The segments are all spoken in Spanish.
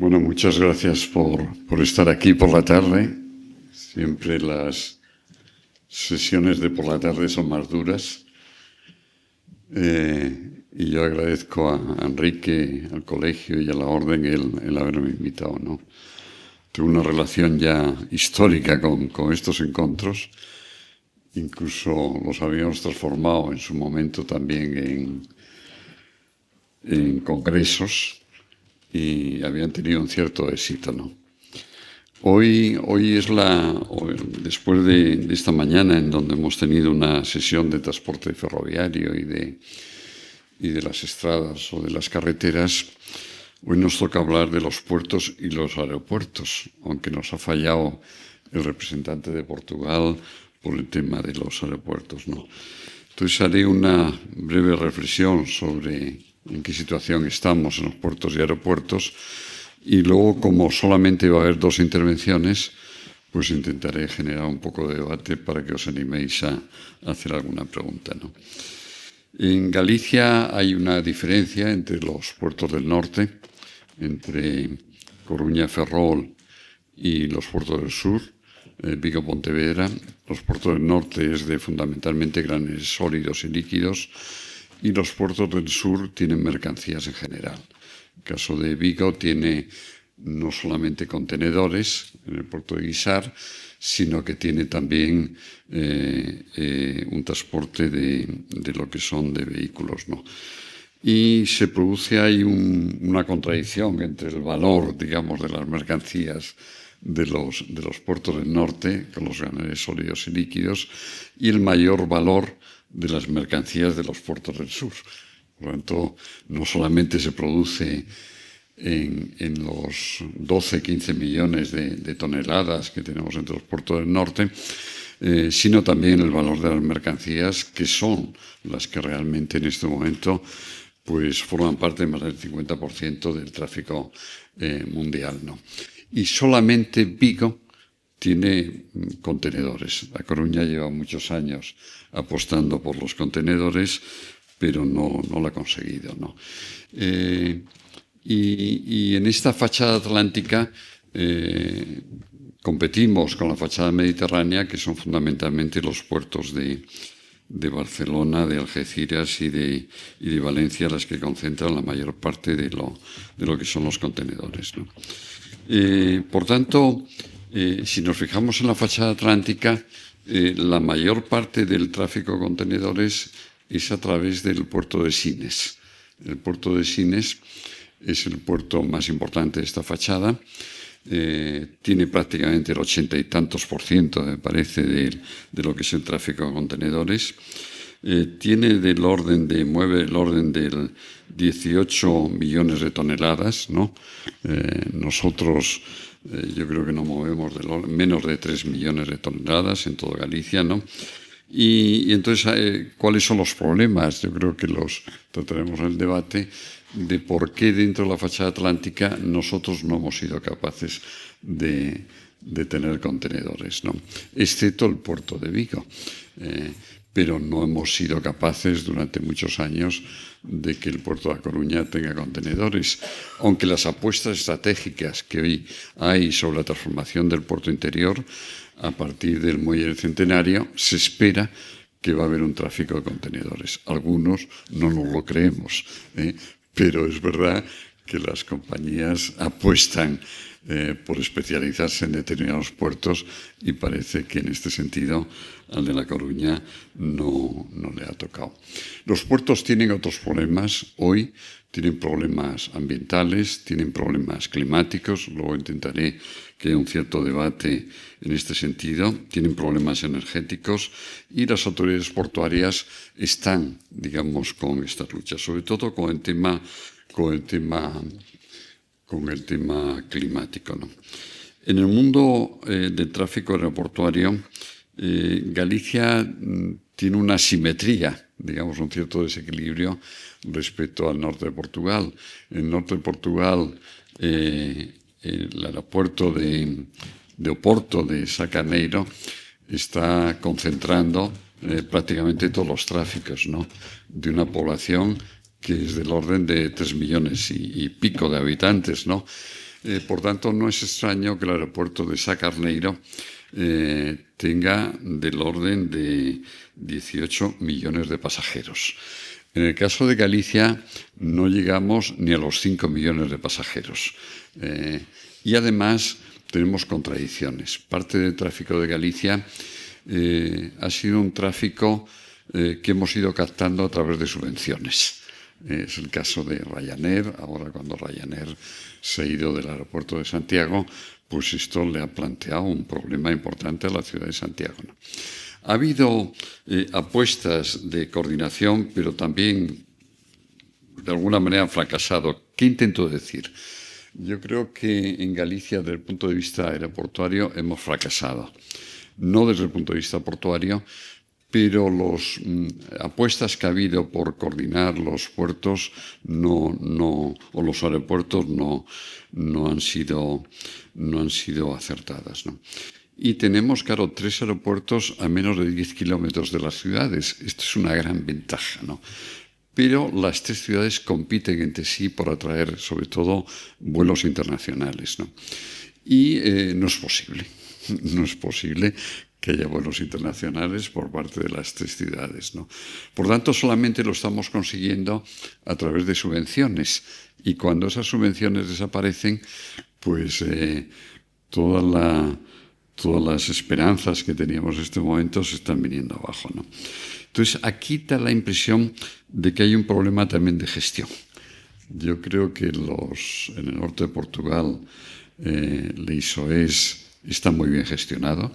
Bueno, muchas gracias por estar aquí por la tarde. Siempre las sesiones de por la tarde son más duras. Y yo agradezco a Enrique, al colegio y a la orden el haberme invitado, ¿no? Tengo una relación ya histórica con estos encuentros. Incluso los habíamos transformado en su momento también en congresos y habían tenido un cierto éxito, ¿no? Hoy después de esta mañana en donde hemos tenido una sesión de transporte ferroviario y de las estradas o de las carreteras, hoy nos toca hablar de los puertos y los aeropuertos, aunque nos ha fallado el representante de Portugal por el tema de los aeropuertos, ¿no? Entonces haré una breve reflexión sobre en qué situación estamos en los puertos y aeropuertos. Y luego, como solamente va a haber dos intervenciones, pues intentaré generar un poco de debate para que os animéis a hacer alguna pregunta, ¿no? En Galicia hay una diferencia entre los puertos del norte, entre Coruña, Ferrol y los puertos del sur, Vigo, Pontevedra. Los puertos del norte es de fundamentalmente granes sólidos y líquidos, y los puertos del sur tienen mercancías en general. El caso de Vigo tiene no solamente contenedores en el puerto de Guisar, sino que tiene también un transporte de lo que son de vehículos, ¿no? Y se produce ahí una contradicción entre el valor, digamos, de las mercancías de los puertos del norte, con los granes sólidos y líquidos, y el mayor valor de las mercancías de los puertos del sur. Por lo tanto, no solamente se produce en los 12-15 millones de toneladas que tenemos entre los puertos del norte, sino también el valor de las mercancías, que son las que realmente en este momento pues forman parte de más del 50% del tráfico mundial, ¿no? Y solamente Vigo tiene contenedores. La Coruña lleva muchos años apostando por los contenedores, pero no lo ha conseguido, ¿no? Y en esta fachada atlántica competimos con la fachada mediterránea, que son fundamentalmente los puertos de Barcelona, de Algeciras y de Valencia, las que concentran la mayor parte de lo que son los contenedores, ¿no? Por tanto, si nos fijamos en la fachada atlántica, la mayor parte del tráfico de contenedores es a través del puerto de Sines. El puerto de Sines es el puerto más importante de esta fachada. Tiene prácticamente el 80 y tantos %, me parece, de lo que es el tráfico de contenedores. Mueve el orden del 18 millones de toneladas, ¿no? Nosotros, yo creo que no movemos menos de 3 millones de toneladas en toda Galicia, ¿no? Y entonces, ¿cuáles son los problemas? Yo creo que los trataremos en el debate de por qué dentro de la fachada atlántica nosotros no hemos sido capaces de tener contenedores, ¿no? Excepto el puerto de Vigo. Pero no hemos sido capaces durante muchos años de que el puerto de A Coruña tenga contenedores, aunque las apuestas estratégicas que hoy hay sobre la transformación del puerto interior a partir del muelle del Centenario, se espera que va a haber un tráfico de contenedores. Algunos no nos lo creemos, pero es verdad que las compañías apuestan por especializarse en determinados puertos y parece que en este sentido al de La Coruña no le ha tocado. Los puertos tienen otros problemas hoy, tienen problemas ambientales, tienen problemas climáticos, luego intentaré que haya un cierto debate en este sentido, tienen problemas energéticos y las autoridades portuarias están, digamos, con estas luchas, sobre todo con el tema climático, ¿no? En el mundo del tráfico aeroportuario, Galicia tiene una asimetría, digamos, un cierto desequilibrio respecto al norte de Portugal. En el norte de Portugal, el aeropuerto de Oporto, de Sacaneiro, está concentrando prácticamente todos los tráficos, ¿no?, de una población que es del orden de 3 millones y pico de habitantes, ¿no? Por tanto, no es extraño que el aeropuerto de Sá Carneiro tenga del orden de 18 millones de pasajeros. En el caso de Galicia no llegamos ni a los 5 millones de pasajeros. Y además tenemos contradicciones. Parte del tráfico de Galicia ha sido un tráfico que hemos ido captando a través de subvenciones. Es el caso de Ryanair. Ahora, cuando Ryanair se ha ido del aeropuerto de Santiago, pues esto le ha planteado un problema importante a la ciudad de Santiago, ¿no? Ha habido apuestas de coordinación, pero también de alguna manera han fracasado. ¿Qué intento decir? Yo creo que en Galicia, desde el punto de vista aeroportuario, hemos fracasado. No desde el punto de vista portuario, pero las apuestas que ha habido por coordinar los puertos o los aeropuertos no han sido acertadas, ¿no? Y tenemos, claro, 3 aeropuertos a menos de 10 kilómetros de las ciudades. Esto es una gran ventaja, ¿no? Pero las 3 ciudades compiten entre sí por atraer, sobre todo, vuelos internacionales, ¿no? Y no es posible. No es posible que haya vuelos internacionales por parte de las 3 ciudades, ¿no? Por tanto, solamente lo estamos consiguiendo a través de subvenciones. Y cuando esas subvenciones desaparecen, pues todas las esperanzas que teníamos en este momento se están viniendo abajo, ¿no? Entonces, aquí da la impresión de que hay un problema también de gestión. Yo creo que en el norte de Portugal, Leixoés está muy bien gestionado.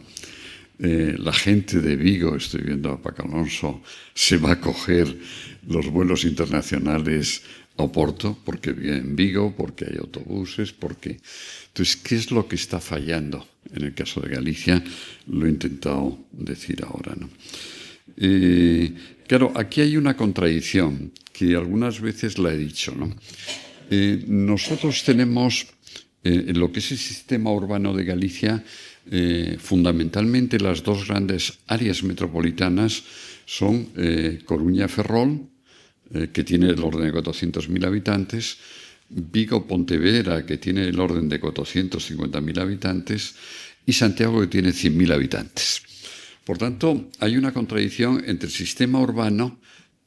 La gente de Vigo, estoy viendo a Paco Alonso, se va a coger los vuelos internacionales a Oporto, porque vive en Vigo, porque hay autobuses, porque... Entonces, ¿qué es lo que está fallando? En el caso de Galicia, lo he intentado decir ahora, ¿no? Claro, aquí hay una contradicción que algunas veces la he dicho, ¿no? Nosotros tenemos, en lo que es el sistema urbano de Galicia, fundamentalmente las 2 grandes áreas metropolitanas son Coruña-Ferrol, que tiene el orden de 400.000 habitantes, Vigo-Pontevedra, que tiene el orden de 450.000 habitantes, y Santiago, que tiene 100.000 habitantes. Por tanto, hay una contradicción entre el sistema urbano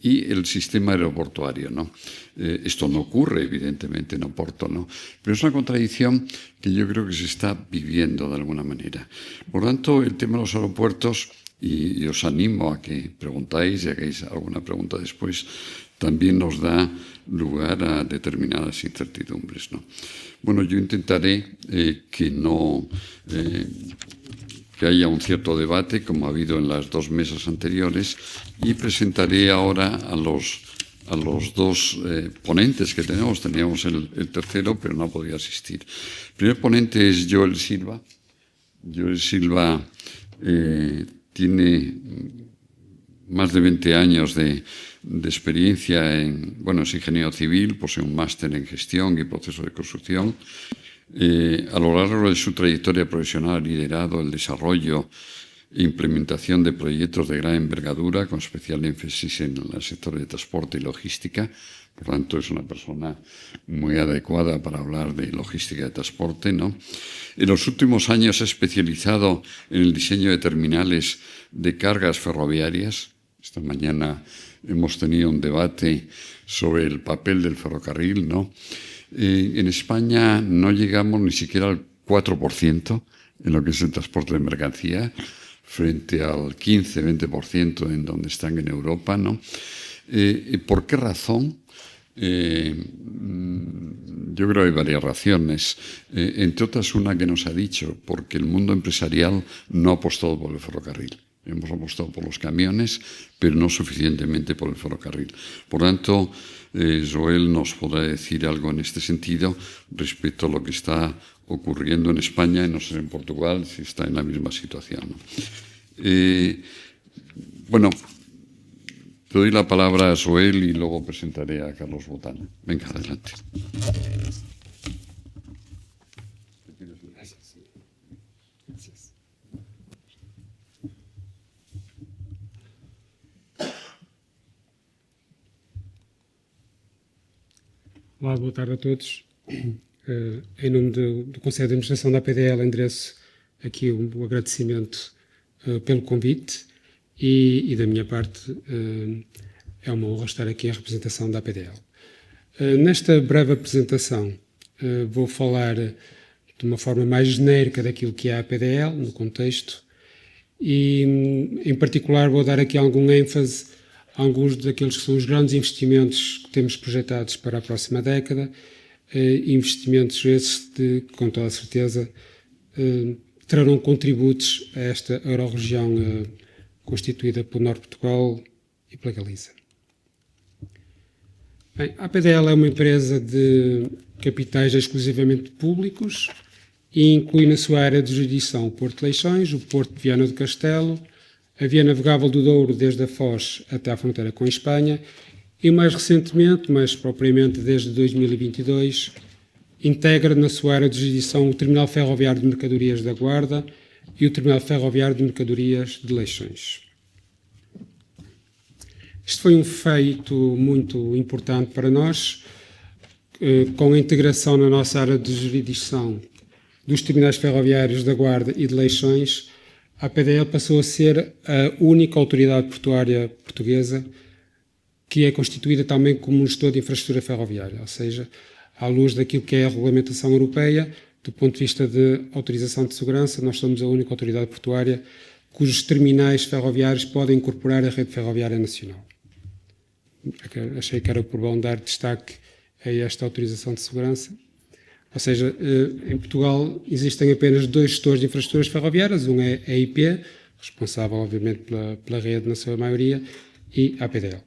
y el sistema aeroportuario, ¿no? Esto no ocurre, evidentemente, en Oporto, ¿no? Pero es una contradicción que yo creo que se está viviendo de alguna manera. Por tanto, el tema de los aeropuertos, y os animo a que preguntáis y hagáis alguna pregunta después, también nos da lugar a determinadas incertidumbres, ¿no? Bueno, yo intentaré que haya un cierto debate, como ha habido en las 2 mesas anteriores, y presentaré ahora a los 2 ponentes que tenemos. Teníamos el tercero, pero no podía asistir. El primer ponente es Joel Silva. Joel Silva tiene más de 20 años de experiencia es ingeniero civil, posee un máster en gestión y proceso de construcción. A lo largo de su trayectoria profesional ha liderado el desarrollo e implementación de proyectos de gran envergadura, con especial énfasis en el sector de transporte y logística. Por tanto, es una persona muy adecuada para hablar de logística de transporte, ¿no? En los últimos años se ha especializado en el diseño de terminales de cargas ferroviarias. Esta mañana hemos tenido un debate sobre el papel del ferrocarril, ¿no? En España no llegamos ni siquiera al 4% en lo que es el transporte de mercancía, frente al 15-20% en donde están en Europa, ¿no? ¿Por qué razón? Yo creo que hay varias razones. Entre otras, una que nos ha dicho, porque el mundo empresarial no ha apostado por el ferrocarril. Hemos apostado por los camiones, pero no suficientemente por el ferrocarril. Por tanto, Joel nos podrá decir algo en este sentido respecto a lo que está ocurriendo en España y no sé en Portugal si está en la misma situación, ¿no? Bueno, te doy la palabra a Joel y luego presentaré a Carlos Botana. Venga, adelante. Olá, boa tarde a todos. em nome do Conselho de Administração da APDL, endereço aqui o agradecimento pelo convite e da minha parte é uma honra estar aqui em representação da APDL. Nesta breve apresentação vou falar de uma forma mais genérica daquilo que é a APDL, no contexto, e em particular vou dar aqui algum ênfase a alguns daqueles que são os grandes investimentos que temos projetados para a próxima década, investimentos esses que, com toda a certeza, trarão contributos a esta euro-região constituída pelo Norte de Portugal e pela Galiza. Bem, a APDL é uma empresa de capitais exclusivamente públicos e inclui na sua área de jurisdição o Porto de Leixões, o Porto de Viana do Castelo, a via navegável do Douro desde a Foz até à fronteira com a Espanha e, mais recentemente, mais propriamente desde 2022, integra na sua área de jurisdição o Terminal Ferroviário de Mercadorias da Guarda e o Terminal Ferroviário de Mercadorias de Leixões. Este foi um feito muito importante para nós, com a integração na nossa área de jurisdição dos terminais ferroviários da Guarda e de Leixões. A APDL passou a ser a única autoridade portuária portuguesa que é constituída também como um gestor de infraestrutura ferroviária, ou seja, à luz daquilo que é a regulamentação europeia, do ponto de vista de autorização de segurança, nós somos a única autoridade portuária cujos terminais ferroviários podem incorporar a rede ferroviária nacional. Achei que era por bom dar destaque a esta autorização de segurança. Ou seja, em Portugal existem apenas dois gestores de infraestruturas ferroviárias, um é a IP, responsável obviamente pela rede na sua maioria, e a APDL.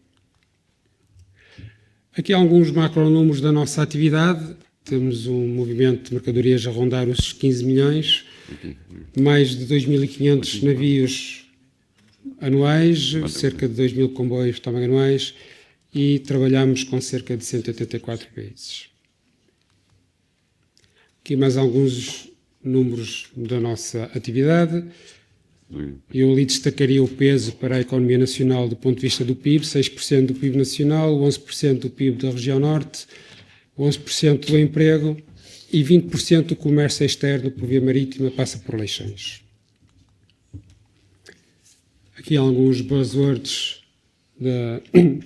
Aqui há alguns macronúmeros da nossa atividade. Temos um movimento de mercadorias a rondar os 15 milhões, mais de 2.500 navios anuais, cerca de 2.000 comboios também anuais, e trabalhamos com cerca de 184 países. Aqui mais alguns números da nossa atividade. Eu ali destacaria o peso para a economia nacional do ponto de vista do PIB, 6% do PIB nacional, 11% do PIB da região norte, 11% do emprego e 20% do comércio externo por via marítima passa por Leixões. Aqui alguns buzzwords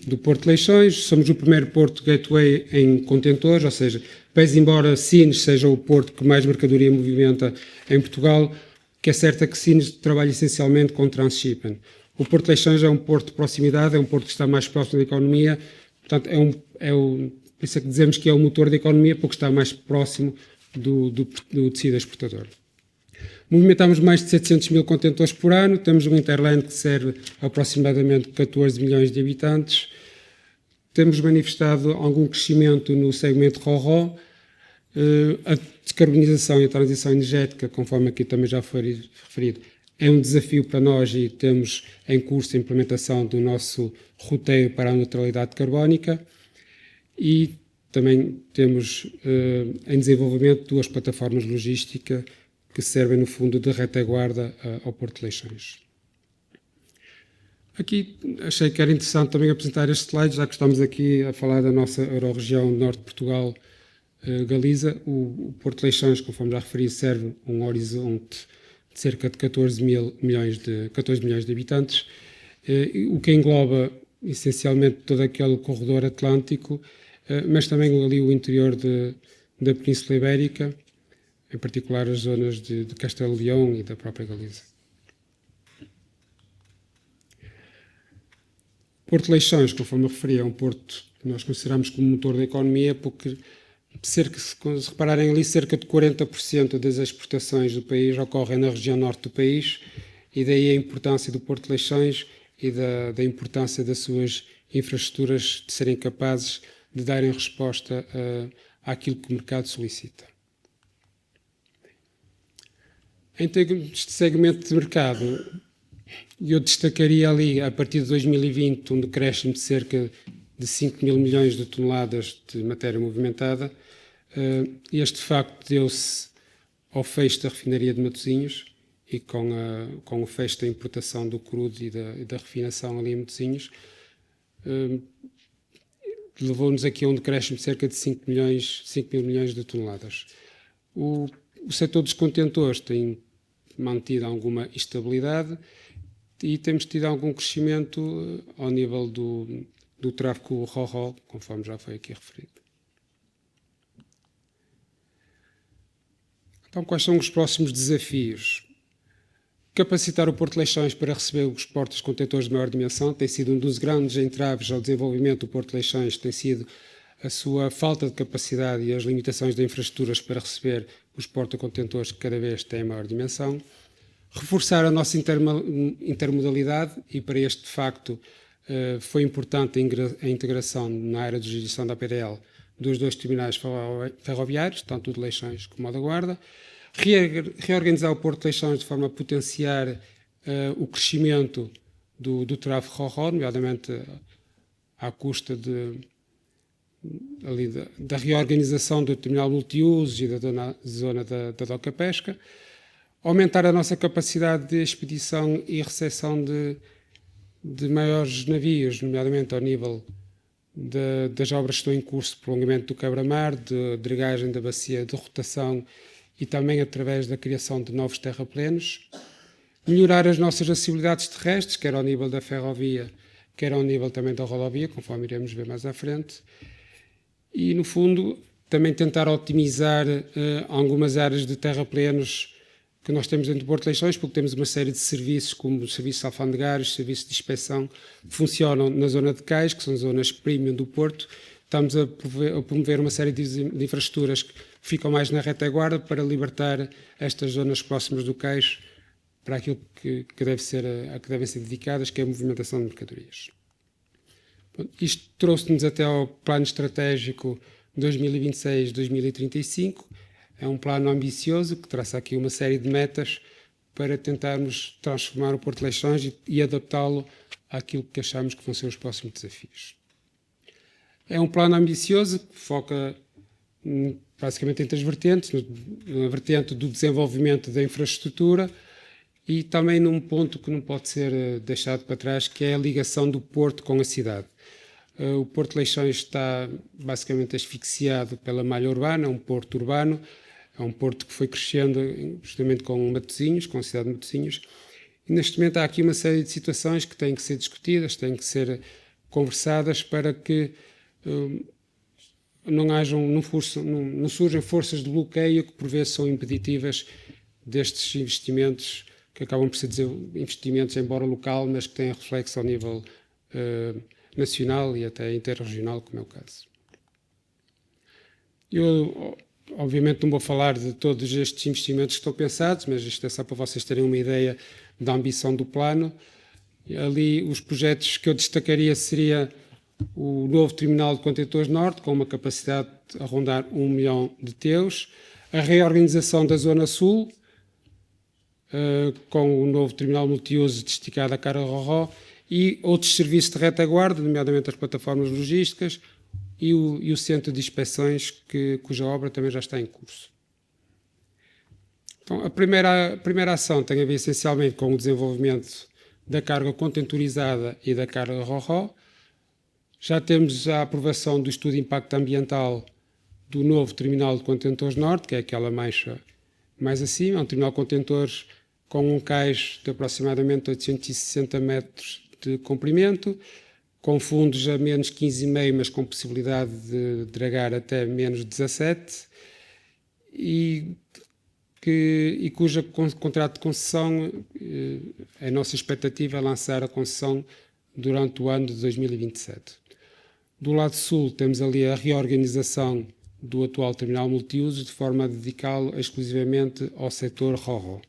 do Porto de Leixões. Somos o primeiro porto gateway em contentores, ou seja, pese embora Sines seja o porto que mais mercadoria movimenta em Portugal, o que é certo é que Sines trabalha essencialmente com transshipment. O Porto de Leixões é um porto de proximidade, é um porto que está mais próximo da economia, portanto por isso é que dizemos que é o motor da economia, porque está mais próximo do tecido exportador. Movimentamos mais de 700 mil contentores por ano, temos um Interland que serve a aproximadamente 14 milhões de habitantes, temos manifestado algum crescimento no segmento RoRo, a descarbonização e a transição energética, conforme aqui também já foi referido, é um desafio para nós e temos em curso a implementação do nosso roteiro para a neutralidade carbónica e também temos em desenvolvimento duas plataformas logísticas que servem, no fundo, de retaguarda ao Porto de Leixões. Aqui achei que era interessante também apresentar este slide, já que estamos aqui a falar da nossa euro-região norte de Portugal, Galiza. O Porto de Leixões, conforme já referi, serve um horizonte de cerca de 14 milhões de habitantes, o que engloba essencialmente todo aquele corredor atlântico, mas também ali o interior da Península Ibérica, em particular as zonas de Castelo Leão e da própria Galiza. Porto de Leixões, conforme eu referi, é um porto que nós consideramos como motor da economia, porque se repararem ali, cerca de 40% das exportações do país ocorrem na região norte do país, e daí a importância do Porto de Leixões e da importância das suas infraestruturas de serem capazes de darem resposta àquilo que o mercado solicita. Em termos de segmento de mercado, eu destacaria ali, a partir de 2020, um decréscimo de cerca de 5 mil milhões de toneladas de matéria movimentada. Este facto deu-se ao fecho da refinaria de Matosinhos e com o fecho da importação do crudo e da refinação ali em Matosinhos. levou-nos aqui a um decréscimo de cerca de 5 mil milhões de toneladas. O setor dos contentores tem mantido alguma estabilidade e temos tido algum crescimento ao nível do tráfego RoRo, conforme já foi aqui referido. Então, quais são os próximos desafios? Capacitar o Porto de Leixões para receber os portos contentores de maior dimensão tem sido um dos grandes entraves ao desenvolvimento do Porto de Leixões, tem sido a sua falta de capacidade e as limitações de infraestruturas para receber os porta-contentores que cada vez têm maior dimensão. Reforçar a nossa intermodalidade e para este de facto foi importante a integração na área de jurisdição da APDL dos 2 terminais ferroviários, tanto o de Leixões como o da Guarda. Reorganizar o Porto de Leixões de forma a potenciar o crescimento do tráfego RoRo, nomeadamente à custa da reorganização do terminal multiusos e da zona da doca pesca. Aumentar a nossa capacidade de expedição e recepção de maiores navios, nomeadamente ao nível das obras que estão em curso de prolongamento do quebra-mar, de dregagem da bacia de rotação e também através da criação de novos terraplenos. Melhorar as nossas acessibilidades terrestres, quer ao nível da ferrovia, quer ao nível também da rodovia, conforme iremos ver mais à frente. E, no fundo, também tentar otimizar algumas áreas de terraplenos que nós temos dentro do Porto de Leixões, porque temos uma série de serviços, como serviços alfandegários, serviços de inspeção, que funcionam na zona de cais, que são zonas premium do Porto. Estamos a promover uma série de infraestruturas que ficam mais na retaguarda para libertar estas zonas próximas do cais para aquilo que devem ser dedicadas, que é a movimentação de mercadorias. Isto trouxe-nos até ao plano estratégico 2026-2035. É um plano ambicioso que traça aqui uma série de metas para tentarmos transformar o Porto de Leixões e adaptá-lo àquilo que achamos que vão ser os próximos desafios. É um plano ambicioso que foca basicamente em 3 vertentes, na vertente do desenvolvimento da infraestrutura e também num ponto que não pode ser deixado para trás, que é a ligação do Porto com a cidade. O Porto de Leixões está basicamente asfixiado pela malha urbana, é um porto urbano, é um porto que foi crescendo justamente com Matosinhos, com a cidade de Matosinhos, e neste momento há aqui uma série de situações que têm que ser discutidas, têm que ser conversadas para que não surjam forças de bloqueio que por vezes são impeditivas destes investimentos, que acabam por ser investimentos, embora local, mas que têm reflexo ao nível nacional e até interregional, como é o caso. Eu, obviamente, não vou falar de todos estes investimentos que estão pensados, mas isto é só para vocês terem uma ideia da ambição do plano. Ali, os projetos que eu destacaria seria o novo terminal de contentores norte, com uma capacidade a rondar 1 milhão de TEUs, a reorganização da zona sul, com o novo terminal multiuso destinado à carga RoRo, e outros serviços de retaguarda, nomeadamente as plataformas logísticas e o centro de inspeções, cuja obra também já está em curso. Então, a primeira ação tem a ver essencialmente com o desenvolvimento da carga contentorizada e da carga RoRo. Já temos a aprovação do estudo de impacto ambiental do novo terminal de contentores norte, que é aquela mancha mais acima, é um terminal de contentores com um cais de aproximadamente 860 metros de comprimento, com fundos a menos 15,5, mas com possibilidade de dragar até menos 17, e cuja contrato de concessão, a nossa expectativa é lançar a concessão durante o ano de 2027. Do lado sul temos ali a reorganização do atual terminal multiuso, de forma a dedicá-lo exclusivamente ao setor RoRo.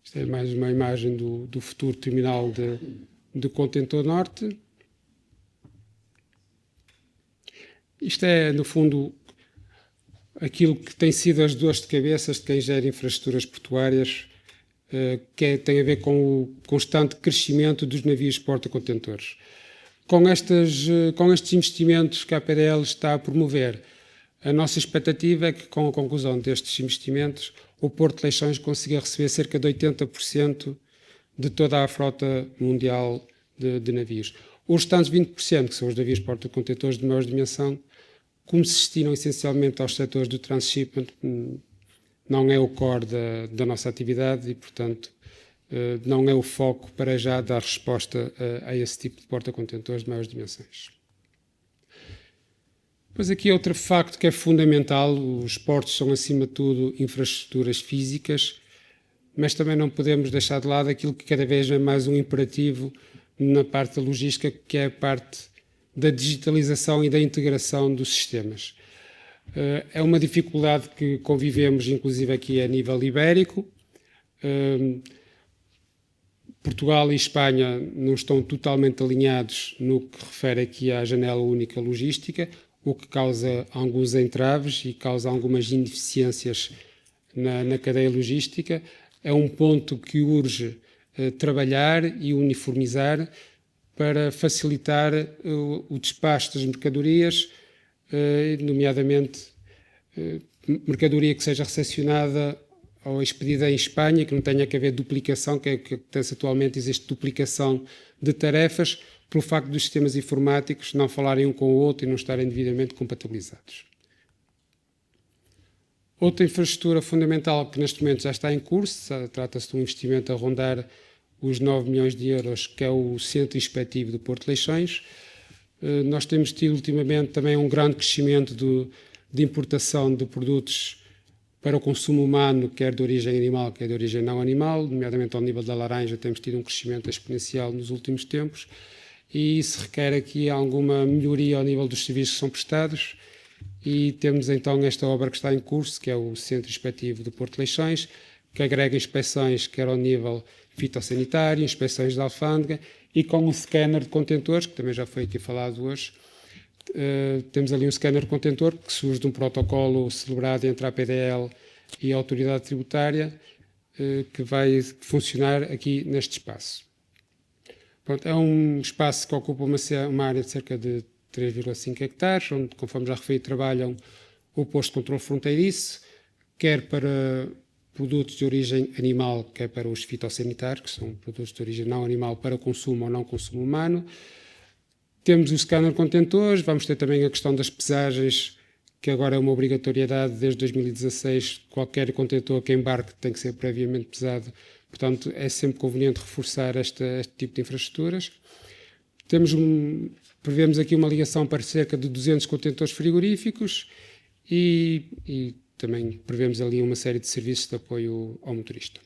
Esta é mais uma imagem do futuro terminal de contentor norte. Isto é, no fundo, aquilo que tem sido as dores de cabeças de quem gera infraestruturas portuárias, tem a ver com o constante crescimento dos navios porta-contentores. Com estes investimentos que a APDL está a promover, a nossa expectativa é que, com a conclusão destes investimentos, o Porto de Leixões consiga receber cerca de 80% de toda a frota mundial de navios. Os restantes 20%, que são os navios porta-contentores de maior dimensão, como se destinam essencialmente aos setores do transshipment, não é o core da nossa atividade e, portanto, não é o foco para já dar resposta a esse tipo de porta-contentores de maiores dimensões. Pois aqui outro facto que é fundamental: os portos são, acima de tudo, infraestruturas físicas, mas também não podemos deixar de lado aquilo que cada vez é mais um imperativo na parte da logística, que é a parte da digitalização e da integração dos sistemas. É uma dificuldade que convivemos, inclusive aqui a nível ibérico. Portugal e Espanha não estão totalmente alinhados no que refere aqui à janela única logística, o que causa alguns entraves e causa algumas ineficiências na cadeia logística. É um ponto que urge trabalhar e uniformizar para facilitar o despacho das mercadorias, nomeadamente mercadoria que seja recepcionada ou expedida em Espanha, que não tenha que haver duplicação, que acontece atualmente, existe duplicação de tarefas, pelo facto dos sistemas informáticos não falarem um com o outro e não estarem devidamente compatibilizados. Outra infraestrutura fundamental que neste momento já está em curso, trata-se de um investimento a rondar os 9 milhões de euros, que é o Centro Inspectivo do Porto de Leixões. Nós temos tido ultimamente também um grande crescimento de importação de produtos para o consumo humano, quer de origem animal, quer de origem não animal, nomeadamente ao nível da laranja temos tido um crescimento exponencial nos últimos tempos, e isso requer aqui alguma melhoria ao nível dos serviços que são prestados, e temos então esta obra que está em curso, que é o Centro Inspectivo do Porto de Leixões, que agrega inspeções quer ao nível fitossanitário, inspeções de alfândega, e com um scanner de contentores, que também já foi aqui falado hoje. Temos ali um scanner de contentor que surge de um protocolo celebrado entre a APDL e a Autoridade Tributária, que vai funcionar aqui neste espaço. Pronto, é um espaço que ocupa uma área de cerca de 3,5 hectares, onde, conforme já referi, trabalham o posto de controle fronteiriço, quer para produtos de origem animal, quer para os fitossanitários, que são produtos de origem não animal para consumo ou não consumo humano. Temos o scanner de contentores, vamos ter também a questão das pesagens, que agora é uma obrigatoriedade desde 2016, qualquer contentor que embarque tem que ser previamente pesado, portanto é sempre conveniente reforçar este tipo de infraestruturas. Prevemos aqui uma ligação para cerca de 200 contentores frigoríficos e também prevemos ali uma série de serviços de apoio ao motorista.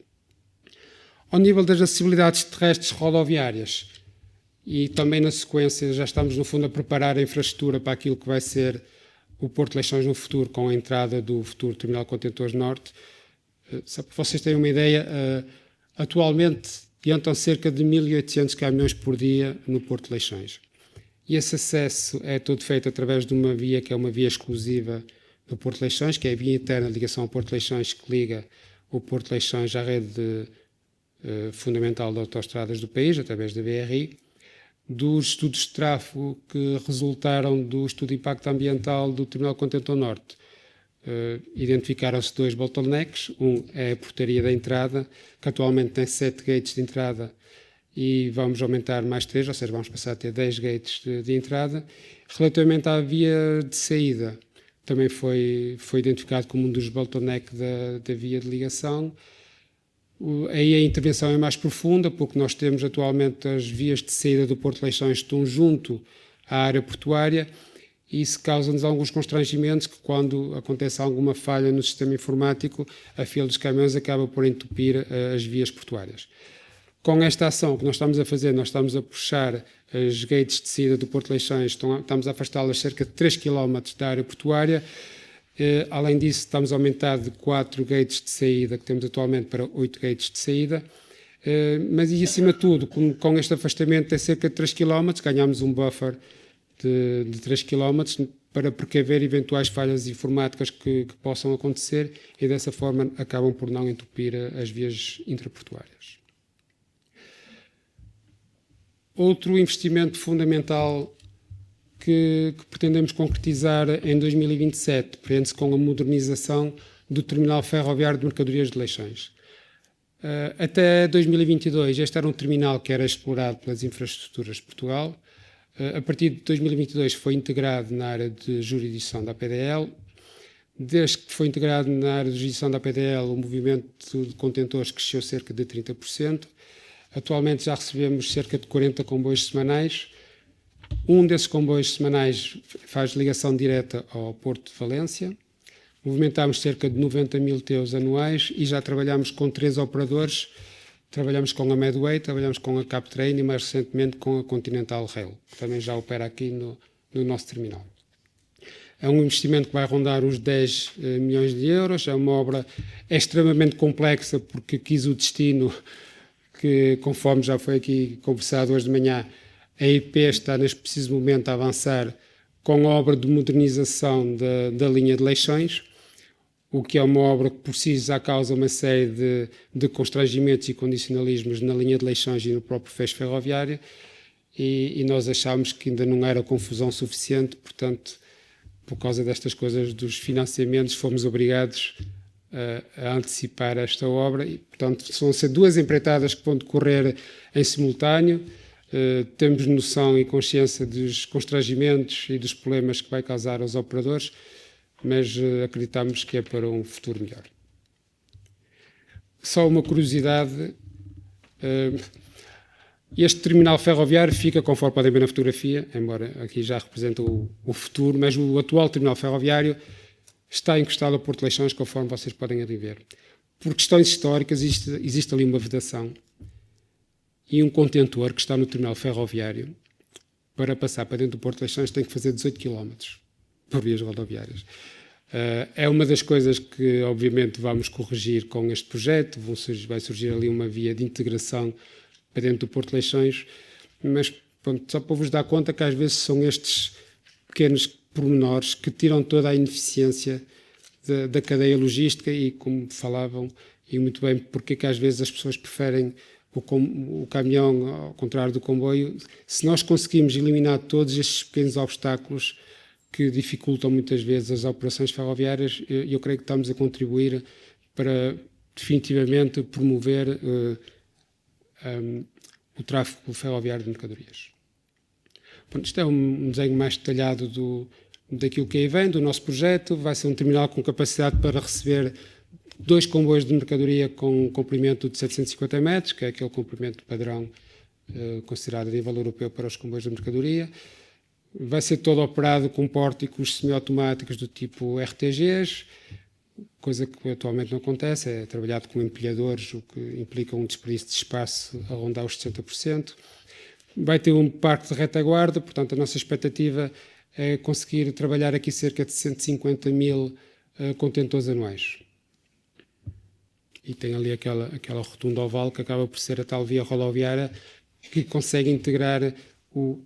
Ao nível das acessibilidades terrestres rodoviárias, e também na sequência já estamos no fundo a preparar a infraestrutura para aquilo que vai ser o Porto de Leixões no futuro, com a entrada do futuro Terminal de Contentores Norte. Só para vocês terem uma ideia, atualmente entram cerca de 1.800 caminhões por dia no Porto de Leixões. E esse acesso é todo feito através de uma via que é uma via exclusiva do Porto de Leixões, que é a via interna de ligação ao Porto de Leixões, que liga o Porto de Leixões à rede fundamental de autoestradas do país, através da BRI. Dos estudos de tráfego que resultaram do estudo de impacto ambiental do Terminal Contentor Norte, identificaram-se 2 bottlenecks. Um é a portaria da entrada, que atualmente tem 7 gates de entrada e vamos aumentar mais 3, ou seja, vamos passar a ter 10 gates de entrada. Relativamente à via de saída, também foi identificado como um dos bottlenecks da via de ligação. Aí a intervenção é mais profunda, porque nós temos atualmente as vias de saída do Porto de Leixões estão junto à área portuária, e isso causa-nos alguns constrangimentos, que quando acontece alguma falha no sistema informático, a fila dos caminhões acaba por entupir as vias portuárias. Com esta ação que nós estamos a fazer, nós estamos a puxar as gates de saída do Porto de Leixões, estamos a afastá-las cerca de 3 km da área portuária. Além disso, estamos a aumentar de 4 gates de saída que temos atualmente para 8 gates de saída, mas e acima de tudo, com este afastamento de cerca de 3 km, ganhamos um buffer de 3 km para precaver eventuais falhas informáticas que possam acontecer, e dessa forma acabam por não entupir as vias intraportuárias. Outro investimento fundamental que pretendemos concretizar em 2027 prende-se com a modernização do terminal ferroviário de mercadorias de Leixões. Até 2022 este era um terminal que era explorado pelas infraestruturas de Portugal. A partir de 2022 foi integrado na área de jurisdição da APDL. Desde que foi integrado na área de jurisdição da APDL, o movimento de contentores cresceu cerca de 30%. Atualmente já recebemos cerca de 40 comboios semanais. Um desses comboios semanais faz ligação direta ao Porto de Valência. Movimentamos cerca de 90 mil TEUs anuais e já trabalhamos com 3 operadores. Trabalhamos com a Medway, trabalhamos com a Captrain e mais recentemente com a Continental Rail, que também já opera aqui no nosso terminal. É um investimento que vai rondar os 10 milhões de euros. É uma obra extremamente complexa porque quis o destino que, conforme já foi aqui conversado hoje de manhã, a IP está neste preciso momento a avançar com a obra de modernização da linha de Leixões, o que é uma obra que por si já causa uma série de constrangimentos e condicionalismos na linha de Leixões e no próprio fecho ferroviário, e nós achámos que ainda não era confusão suficiente, portanto, por causa destas coisas dos financiamentos, fomos obrigados a antecipar esta obra e, portanto, vão ser 2 empreitadas que vão decorrer em simultâneo. Temos noção e consciência dos constrangimentos e dos problemas que vai causar aos operadores, mas acreditamos que é para um futuro melhor. Só uma curiosidade, este terminal ferroviário fica, conforme podem ver na fotografia, embora aqui já representa o futuro, mas o atual terminal ferroviário está encostado ao Porto de Leixões, conforme vocês podem ali ver. Por questões históricas, existe ali uma vedação e um contentor que está no terminal ferroviário, para passar para dentro do Porto de Leixões, tem que fazer 18 km por vias rodoviárias. É uma das coisas que, obviamente, vamos corrigir com este projeto. Vai surgir ali uma via de integração para dentro do Porto de Leixões, mas pronto, só para vos dar conta que às vezes são estes pequenos pormenores que tiram toda a ineficiência da cadeia logística e, como falavam, e muito bem, porque é que às vezes as pessoas preferem o caminhão ao contrário do comboio. Se nós conseguimos eliminar todos estes pequenos obstáculos que dificultam muitas vezes as operações ferroviárias, eu creio que estamos a contribuir para definitivamente promover o tráfego ferroviário de mercadorias. Bom, isto é um desenho mais detalhado daquilo que aí vem, do nosso projeto. Vai ser um terminal com capacidade para receber 2 comboios de mercadoria com um comprimento de 750 metros, que é aquele comprimento padrão considerado a nível europeu para os comboios de mercadoria. Vai ser todo operado com pórticos semiautomáticos do tipo RTGs, coisa que atualmente não acontece, é trabalhado com empilhadores, o que implica um desperdício de espaço a rondar os 60%. Vai ter um parque de retaguarda, portanto a nossa expectativa é conseguir trabalhar aqui cerca de 150 mil contentores anuais. E tem ali aquela rotunda oval que acaba por ser a tal via rodoviária que consegue integrar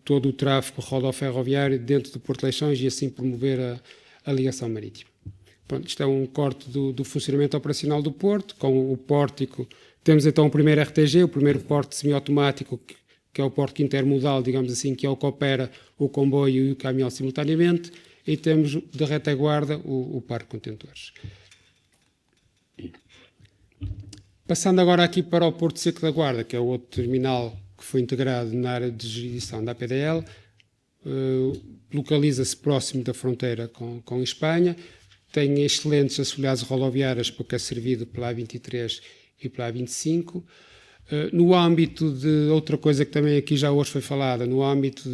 todo o tráfego rodoferroviário dentro do Porto de Leixões e assim promover a ligação marítima. Pronto, isto é um corte do funcionamento operacional do Porto, com o pórtico. Temos então o primeiro RTG, o primeiro porte semiautomático, que é o porte intermodal, digamos assim, que é o que opera o comboio e o caminhão simultaneamente, e temos de retaguarda o parque de contentores. Passando agora aqui para o Porto Seco da Guarda, que é o outro terminal que foi integrado na área de jurisdição da APDL, localiza-se próximo da fronteira com a Espanha, tem excelentes assoalhados rodoviárias porque é servido pela A23 e pela A25. No âmbito de outra coisa que também aqui já hoje foi falada, no âmbito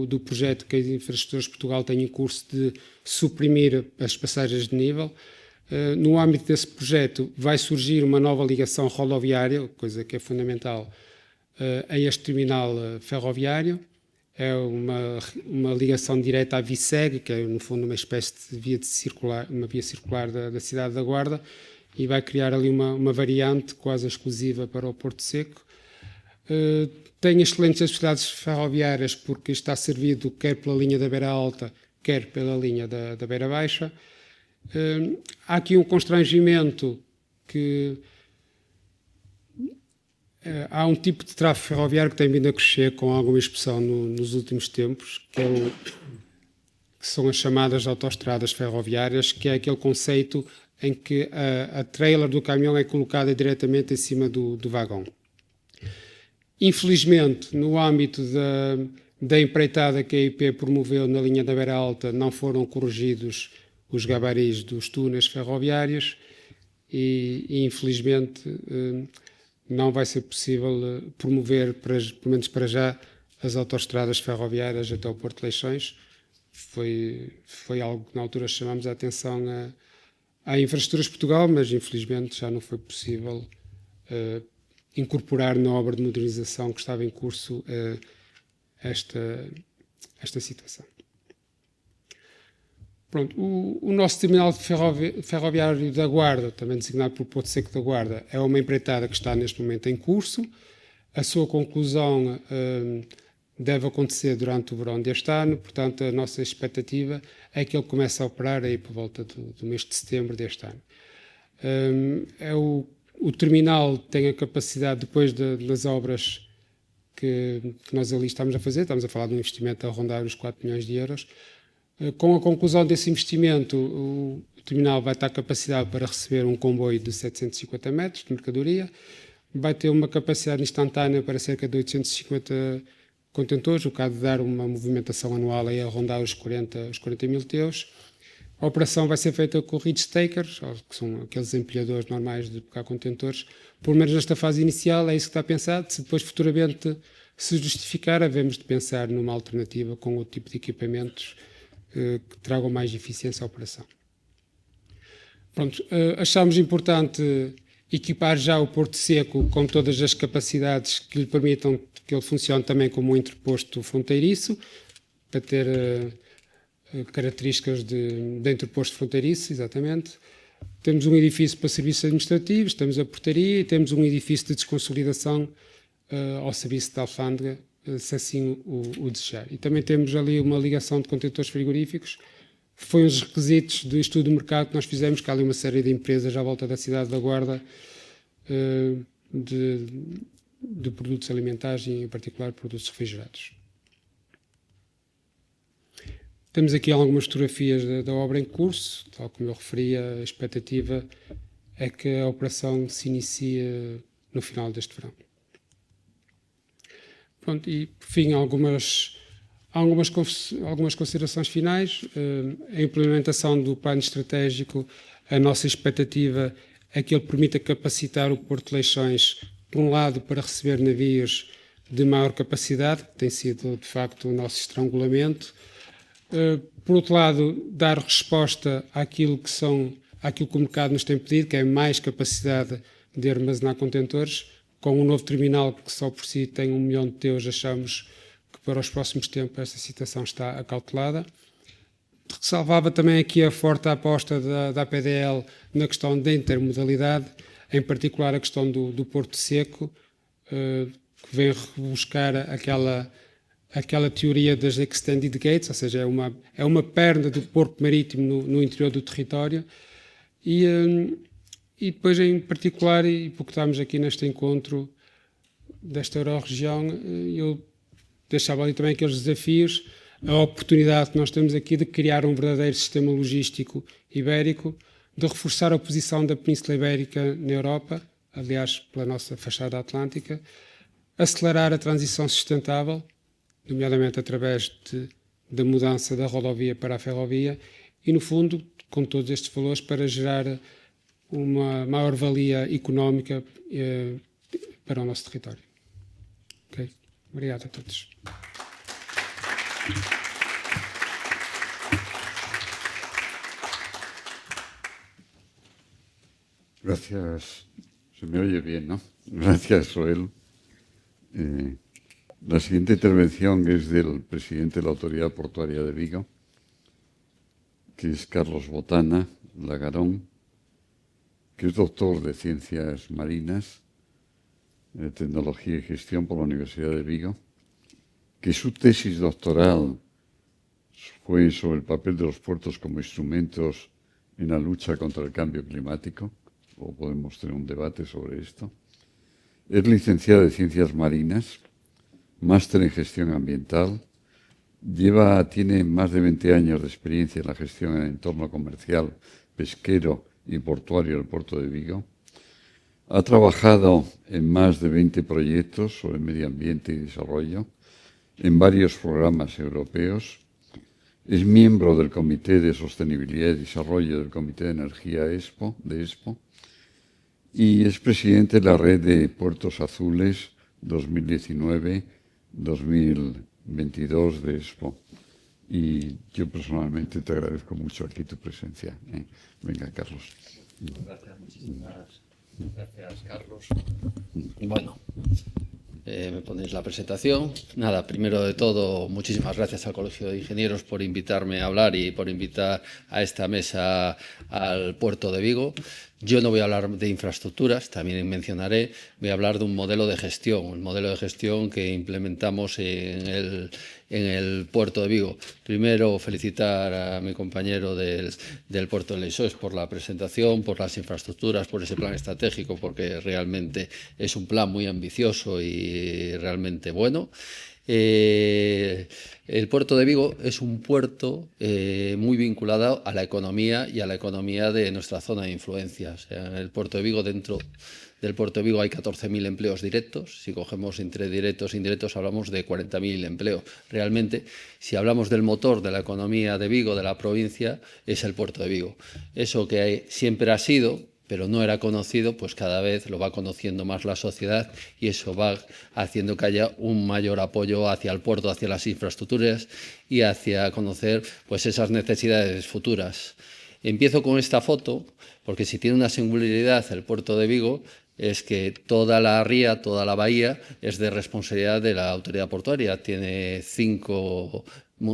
do projeto que as Infraestruturas de Portugal têm em curso de suprimir as passagens de nível, no âmbito desse projeto vai surgir uma nova ligação rodoviária, coisa que é fundamental, a este terminal ferroviário. É uma ligação direta à VICEG, que é no fundo uma espécie de via circular da cidade da Guarda, e vai criar ali uma variante quase exclusiva para o Porto Seco. Tem excelentes acessibilidades ferroviárias porque está servido quer pela linha da Beira Alta, quer pela linha da Beira Baixa. Há aqui um constrangimento que há um tipo de tráfego ferroviário que tem vindo a crescer com alguma expressão nos últimos tempos, que são as chamadas autoestradas ferroviárias, que é aquele conceito em que a trailer do caminhão é colocada diretamente em cima do vagão. Infelizmente, no âmbito Da empreitada que a EIP promoveu na linha da Beira Alta, não foram corrigidos os gabaris dos túneis ferroviários e infelizmente, não vai ser possível promover, pelo menos para já, as autoestradas ferroviárias até o Porto de Leixões. Foi algo que na altura chamámos a atenção à Infraestruturas Portugal, mas infelizmente já não foi possível incorporar na obra de modernização que estava em curso esta situação. Pronto, o nosso terminal ferroviário da Guarda, também designado pelo Porto Seco da Guarda, é uma empreitada que está neste momento em curso. A sua conclusão deve acontecer durante o verão deste ano, portanto a nossa expectativa é que ele comece a operar aí por volta do mês de setembro deste ano. O terminal tem a capacidade, depois das obras que nós ali estamos a fazer, estamos a falar de um investimento a rondar os 4 milhões de euros. Com a conclusão desse investimento, o terminal vai estar capacitado para receber um comboio de 750 metros de mercadoria, vai ter uma capacidade instantânea para cerca de 850 contentores, o que há de dar uma movimentação anual aí a rondar os 40 mil teus. A operação vai ser feita com reach stakers, que são aqueles empilhadores normais de pegar contentores. Por menos nesta fase inicial é isso que está pensado. Se depois futuramente se justificar, havemos de pensar numa alternativa com outro tipo de equipamentos que tragam mais eficiência à operação. Pronto, achámos importante equipar já o Porto Seco com todas as capacidades que lhe permitam que ele funcione também como um interposto fronteiriço, para ter características de interposto fronteiriço, exatamente. Temos um edifício para serviços administrativos, temos a portaria e temos um edifício de desconsolidação ao serviço da alfândega, se assim o desejar. E também temos ali uma ligação de contentores frigoríficos. Foi uns requisitos do estudo de mercado que nós fizemos, que há ali uma série de empresas à volta da cidade da Guarda de produtos alimentares e, em particular, produtos refrigerados. Temos aqui algumas fotografias da obra em curso. Tal como eu referi, a expectativa é que a operação se inicie no final deste verão. Pronto, e, por fim, algumas considerações finais. A implementação do plano estratégico, a nossa expectativa é que ele permita capacitar o Porto de Leixões, por um lado, para receber navios de maior capacidade, que tem sido, de facto, o nosso estrangulamento. Por outro lado, dar resposta àquilo que o mercado nos tem pedido, que é mais capacidade de armazenar contentores. Com um novo terminal que só por si tem 1 milhão de teus, achamos que para os próximos tempos esta situação está acautelada. Ressalvava também aqui a forte aposta da APDL na questão da intermodalidade, em particular a questão do Porto Seco, que vem rebuscar aquela teoria das extended gates, ou seja, é uma perna do porto marítimo no interior do território. E depois, em particular, e porque estamos aqui neste encontro desta Euro-região, eu deixava ali também aqueles desafios, a oportunidade que nós temos aqui de criar um verdadeiro sistema logístico ibérico, de reforçar a posição da Península Ibérica na Europa, aliás, pela nossa fachada atlântica, acelerar a transição sustentável, nomeadamente através da mudança da rodovia para a ferrovia, e, no fundo, com todos estes valores, para gerar uma maior valia económica para o nosso território. Ok? Obrigado a todos. Gracias. Se me oye bien, ¿no? Gracias, Joel. La siguiente intervención es del presidente de la Autoridad Portuaria de Vigo, que es Carlos Botana Lagarón, que es doctor de Ciencias Marinas, Tecnología y Gestión por la Universidad de Vigo, que su tesis doctoral fue sobre el papel de los puertos como instrumentos en la lucha contra el cambio climático, o podemos tener un debate sobre esto. Es licenciada de Ciencias Marinas, máster en Gestión Ambiental, tiene más de 20 años de experiencia en la gestión en el entorno comercial, pesquero y portuario del puerto de Vigo. Ha trabajado en más de 20 proyectos sobre medio ambiente y desarrollo. en varios programas europeos. Es miembro del Comité de Sostenibilidad y Desarrollo del Comité de Energía de ESPO, y es presidente de la Red de Puertos Azules 2019-2022 de ESPO. Y yo personalmente te agradezco mucho aquí tu presencia. Venga, Carlos. Gracias, muchísimas gracias, Carlos. Bueno, me ponéis la presentación. Nada, primero de todo, muchísimas gracias al Colegio de Ingenieros por invitarme a hablar y por invitar a esta mesa al Puerto de Vigo. Yo no voy a hablar de infraestructuras, también mencionaré, voy a hablar de un modelo de gestión, un modelo de gestión que implementamos en el Puerto de Vigo. Primero, felicitar a mi compañero del Puerto de Leixões por la presentación, por las infraestructuras, por ese plan estratégico, porque realmente es un plan muy ambicioso y realmente bueno. El Puerto de Vigo es un puerto muy vinculado a la economía y a la economía de nuestra zona de influencia. O sea, en el Puerto de Vigo, dentro del Puerto de Vigo hay 14.000 empleos directos. Si cogemos entre directos e indirectos, hablamos de 40.000 empleos. Realmente, si hablamos del motor de la economía de Vigo, de la provincia, es el Puerto de Vigo. Eso que siempre ha sido, pero no era conocido, pues cada vez lo va conociendo más la sociedad y eso va haciendo que haya un mayor apoyo hacia el puerto, hacia las infraestructuras y hacia conocer pues esas necesidades futuras. Empiezo con esta foto, porque si tiene una singularidad el Puerto de Vigo, es que toda la ría, toda la bahía, es de responsabilidad de la autoridad portuaria. Tiene 5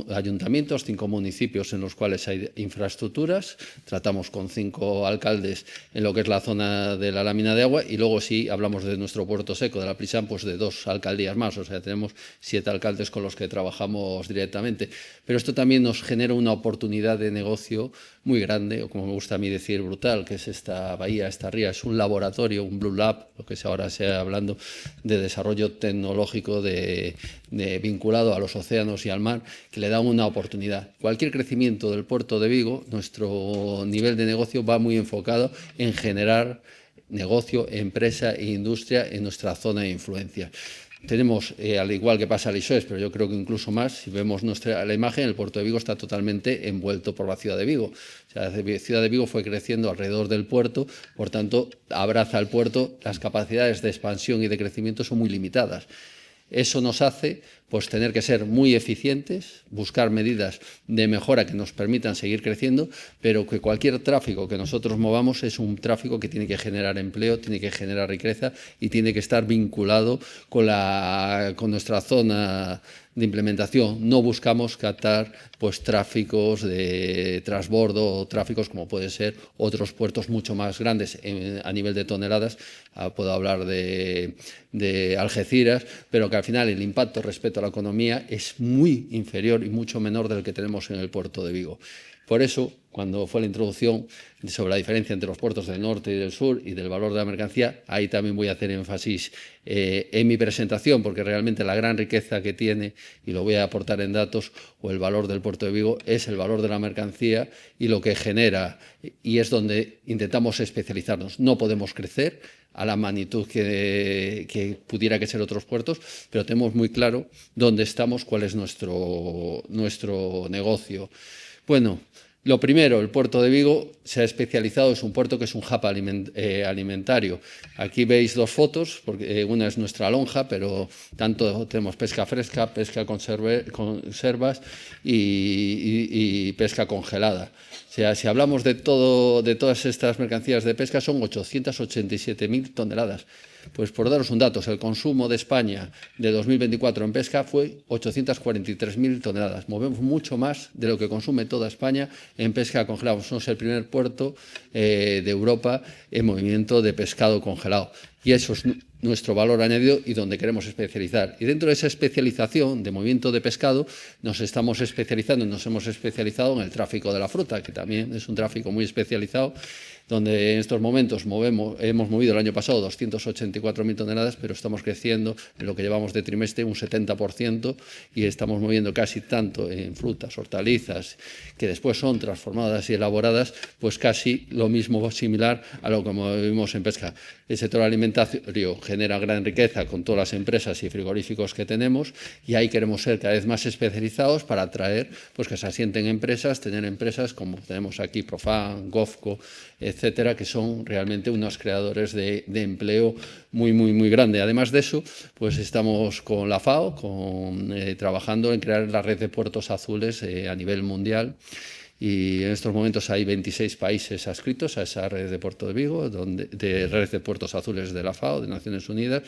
ayuntamientos, 5 municipios en los cuales hay infraestructuras. Tratamos con 5 alcaldes en lo que es la zona de la lámina de agua y luego si hablamos de nuestro puerto seco, de la Plisán, pues de 2 alcaldías más. O sea, tenemos 7 alcaldes con los que trabajamos directamente. Pero esto también nos genera una oportunidad de negocio muy grande, o como me gusta a mí decir, brutal, que es esta bahía, esta ría. Es un laboratorio, un Blue Lab, lo que ahora se está hablando de desarrollo tecnológico vinculado a los océanos y al mar, que le da una oportunidad. Cualquier crecimiento del Puerto de Vigo, nuestro nivel de negocio va muy enfocado en generar negocio, empresa e industria en nuestra zona de influencia. Tenemos, al igual que pasa en Leixões, pero yo creo que incluso más, si vemos la imagen, el Puerto de Vigo está totalmente envuelto por la ciudad de Vigo. O sea, la ciudad de Vigo fue creciendo alrededor del puerto, por tanto, abraza al puerto, las capacidades de expansión y de crecimiento son muy limitadas. Eso nos hace pues, tener que ser muy eficientes, buscar medidas de mejora que nos permitan seguir creciendo, pero que cualquier tráfico que nosotros movamos es un tráfico que tiene que generar empleo, tiene que generar riqueza y tiene que estar vinculado con nuestra zona de implementación. No buscamos captar pues, tráficos de transbordo o tráficos como pueden ser otros puertos mucho más grandes a nivel de toneladas. Puedo hablar de Algeciras, pero que al final el impacto respecto a la economía es muy inferior y mucho menor del que tenemos en el puerto de Vigo. Por eso, cuando fue la introducción sobre la diferencia entre los puertos del norte y del sur y del valor de la mercancía, ahí también voy a hacer énfasis en mi presentación, porque realmente la gran riqueza que tiene, y lo voy a aportar en datos, o el valor del puerto de Vigo, es el valor de la mercancía y lo que genera, y es donde intentamos especializarnos. No podemos crecer a la magnitud que pudiera que ser otros puertos, pero tenemos muy claro dónde estamos, cuál es nuestro negocio. Bueno, lo primero, el puerto de Vigo se ha especializado, es un puerto que es un hub alimentario. Aquí veis 2 fotos, porque una es nuestra lonja, pero tanto tenemos pesca fresca, pesca conservas y pesca congelada. O sea, si hablamos de todas estas mercancías de pesca, son 887.000 toneladas. Pues por daros un dato, el consumo de España de 2024 en pesca fue 843.000 toneladas. Movemos mucho más de lo que consume toda España en pesca congelada. Somos el primer puerto de Europa en movimiento de pescado congelado. Y eso es nuestro valor añadido y donde queremos especializar. Y dentro de esa especialización de movimiento de pescado nos estamos especializando y nos hemos especializado en el tráfico de la fruta, que también es un tráfico muy especializado. donde en estos momentos hemos movido el año pasado 284.000 toneladas, pero estamos creciendo en lo que llevamos de trimestre un 70% y estamos moviendo casi tanto en frutas, hortalizas, que después son transformadas y elaboradas, pues casi lo mismo, similar a lo que movimos en pesca. El sector alimentario genera gran riqueza con todas las empresas y frigoríficos que tenemos, y ahí queremos ser cada vez más especializados para atraer, pues que se asienten empresas, tener empresas como tenemos aquí, Profan, Gofco, etcétera, que son realmente unos creadores de empleo muy grande. Además de eso, pues estamos con la FAO trabajando en crear la red de puertos azules a nivel mundial. Y en estos momentos hay 26 países adscritos a esa red de Puerto de Vigo, de red de puertos azules de la FAO, de Naciones Unidas,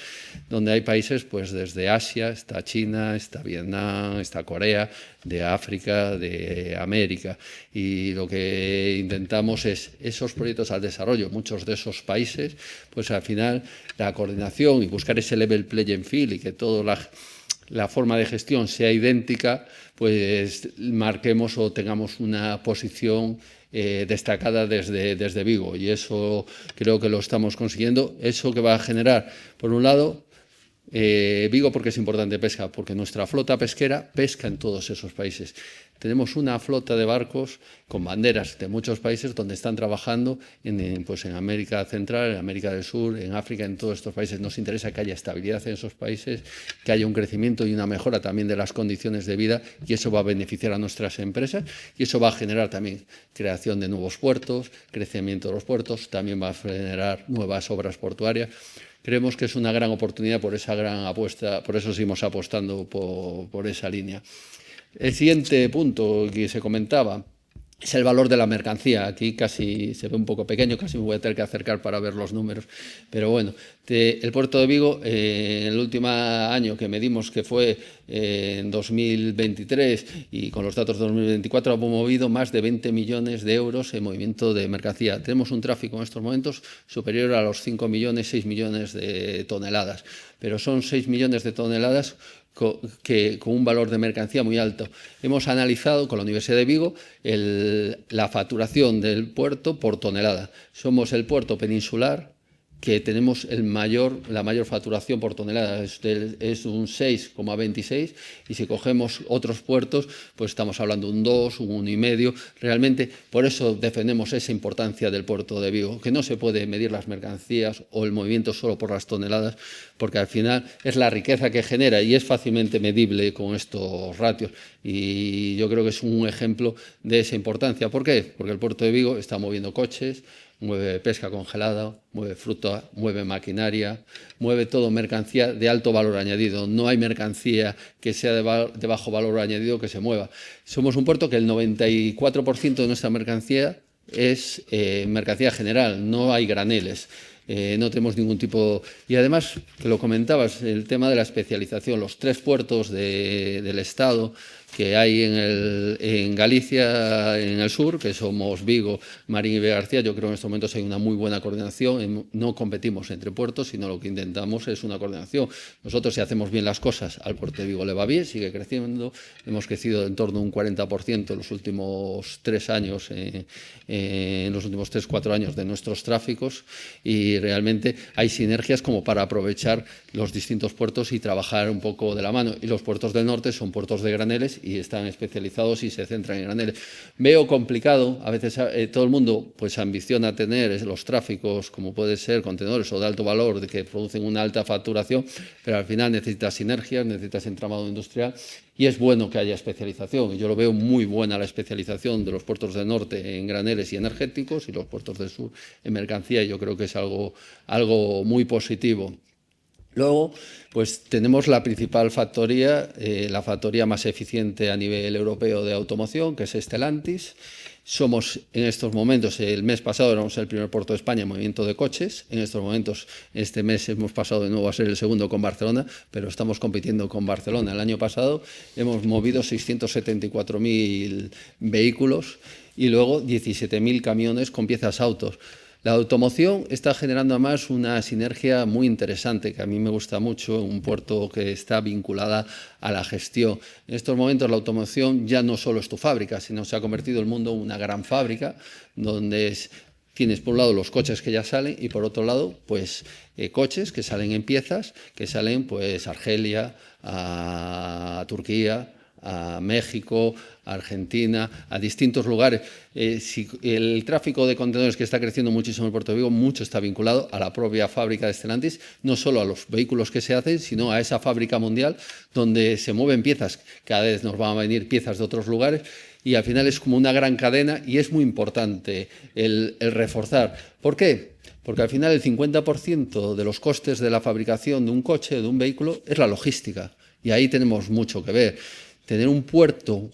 donde hay países pues desde Asia, está China, está Vietnam, está Corea, de África, de América. Y lo que intentamos es esos proyectos al desarrollo, muchos de esos países, pues al final la coordinación y buscar ese level playing field y que toda la forma de gestión sea idéntica, pues marquemos o tengamos una posición destacada desde Vigo, y eso creo que lo estamos consiguiendo. Eso que va a generar, por un lado, Vigo porque es importante pesca, porque nuestra flota pesquera pesca en todos esos países. Tenemos una flota de barcos con banderas de muchos países donde están trabajando pues en América Central, en América del Sur, en África, en todos estos países. Nos interesa que haya estabilidad en esos países, que haya un crecimiento y una mejora también de las condiciones de vida, y eso va a beneficiar a nuestras empresas, y eso va a generar también creación de nuevos puertos, crecimiento de los puertos, también va a generar nuevas obras portuarias. Creemos que es una gran oportunidad por esa gran apuesta, por eso seguimos apostando por esa línea. El siguiente punto que se comentaba es el valor de la mercancía. Aquí casi se ve un poco pequeño, casi me voy a tener que acercar para ver los números. Pero bueno, el puerto de Vigo, en el último año que medimos, que fue en 2023, y con los datos de 2024, hemos movido más de 20 millones de euros en movimiento de mercancía. Tenemos un tráfico en estos momentos superior a los 5 millones, 6 millones de toneladas. Pero son 6 millones de toneladas con un valor de mercancía muy alto. Hemos analizado con la Universidad de Vigo la facturación del puerto por tonelada. Somos el puerto peninsular que tenemos la mayor facturación por tonelada, es un 6,26, y si cogemos otros puertos, pues estamos hablando de un 2, un 1,5. Realmente, por eso defendemos esa importancia del puerto de Vigo, que no se puede medir las mercancías o el movimiento solo por las toneladas, porque al final es la riqueza que genera y es fácilmente medible con estos ratios. Y yo creo que es un ejemplo de esa importancia. ¿Por qué? Porque el puerto de Vigo está moviendo coches, mueve pesca congelada, mueve fruta, mueve maquinaria, mueve todo mercancía de alto valor añadido. No hay mercancía que sea de bajo valor añadido que se mueva. Somos un puerto que el 94% de nuestra mercancía es mercancía general, no hay graneles. No tenemos ningún tipo. Y además, que lo comentabas, el tema de la especialización, los 3 puertos del Estado que hay en Galicia, en el sur, que somos Vigo, Marín y García, yo creo que en estos momentos hay una muy buena coordinación. No competimos entre puertos, sino lo que intentamos es una coordinación. Nosotros, si hacemos bien las cosas, al puerto de Vigo le va bien, sigue creciendo. Hemos crecido en torno a un 40% en los últimos 3 años, en los últimos 3-4 años de nuestros tráficos, y realmente hay sinergias como para aprovechar los distintos puertos y trabajar un poco de la mano. Y los puertos del norte son puertos de graneles y están especializados y se centran en graneles. Veo complicado, a veces todo el mundo pues ambiciona tener los tráficos, como puede ser contenedores o de alto valor, de que producen una alta facturación, pero al final necesitas sinergias, necesitas entramado industrial, y es bueno que haya especialización. Yo lo veo muy buena la especialización de los puertos del norte en graneles y energéticos, y los puertos del sur en mercancía, y yo creo que es algo muy positivo. Luego, pues tenemos la principal factoría, la factoría más eficiente a nivel europeo de automoción, que es Stellantis. Somos en estos momentos, el mes pasado éramos el primer puerto de España en movimiento de coches. En estos momentos, este mes hemos pasado de nuevo a ser el segundo con Barcelona, pero estamos compitiendo con Barcelona. El año pasado hemos movido 674.000 vehículos y luego 17.000 camiones con piezas autos. La automoción está generando además una sinergia muy interesante, que a mí me gusta mucho, un puerto que está vinculada a la gestión. En estos momentos la automoción ya no solo es tu fábrica, sino se ha convertido el mundo en una gran fábrica, donde tienes por un lado los coches que ya salen y por otro lado pues coches que salen en piezas, que salen pues a Argelia, a Turquía, a México, a Argentina, a distintos lugares. Si el tráfico de contenedores que está creciendo muchísimo en el puerto de Vigo, mucho está vinculado a la propia fábrica de Stellantis, no solo a los vehículos que se hacen, sino a esa fábrica mundial donde se mueven piezas. Cada vez nos van a venir piezas de otros lugares y al final es como una gran cadena y es muy importante el reforzar. ¿Por qué? Porque al final el 50% de los costes de la fabricación de un coche, de un vehículo, es la logística. Y ahí tenemos mucho que ver. Tener un puerto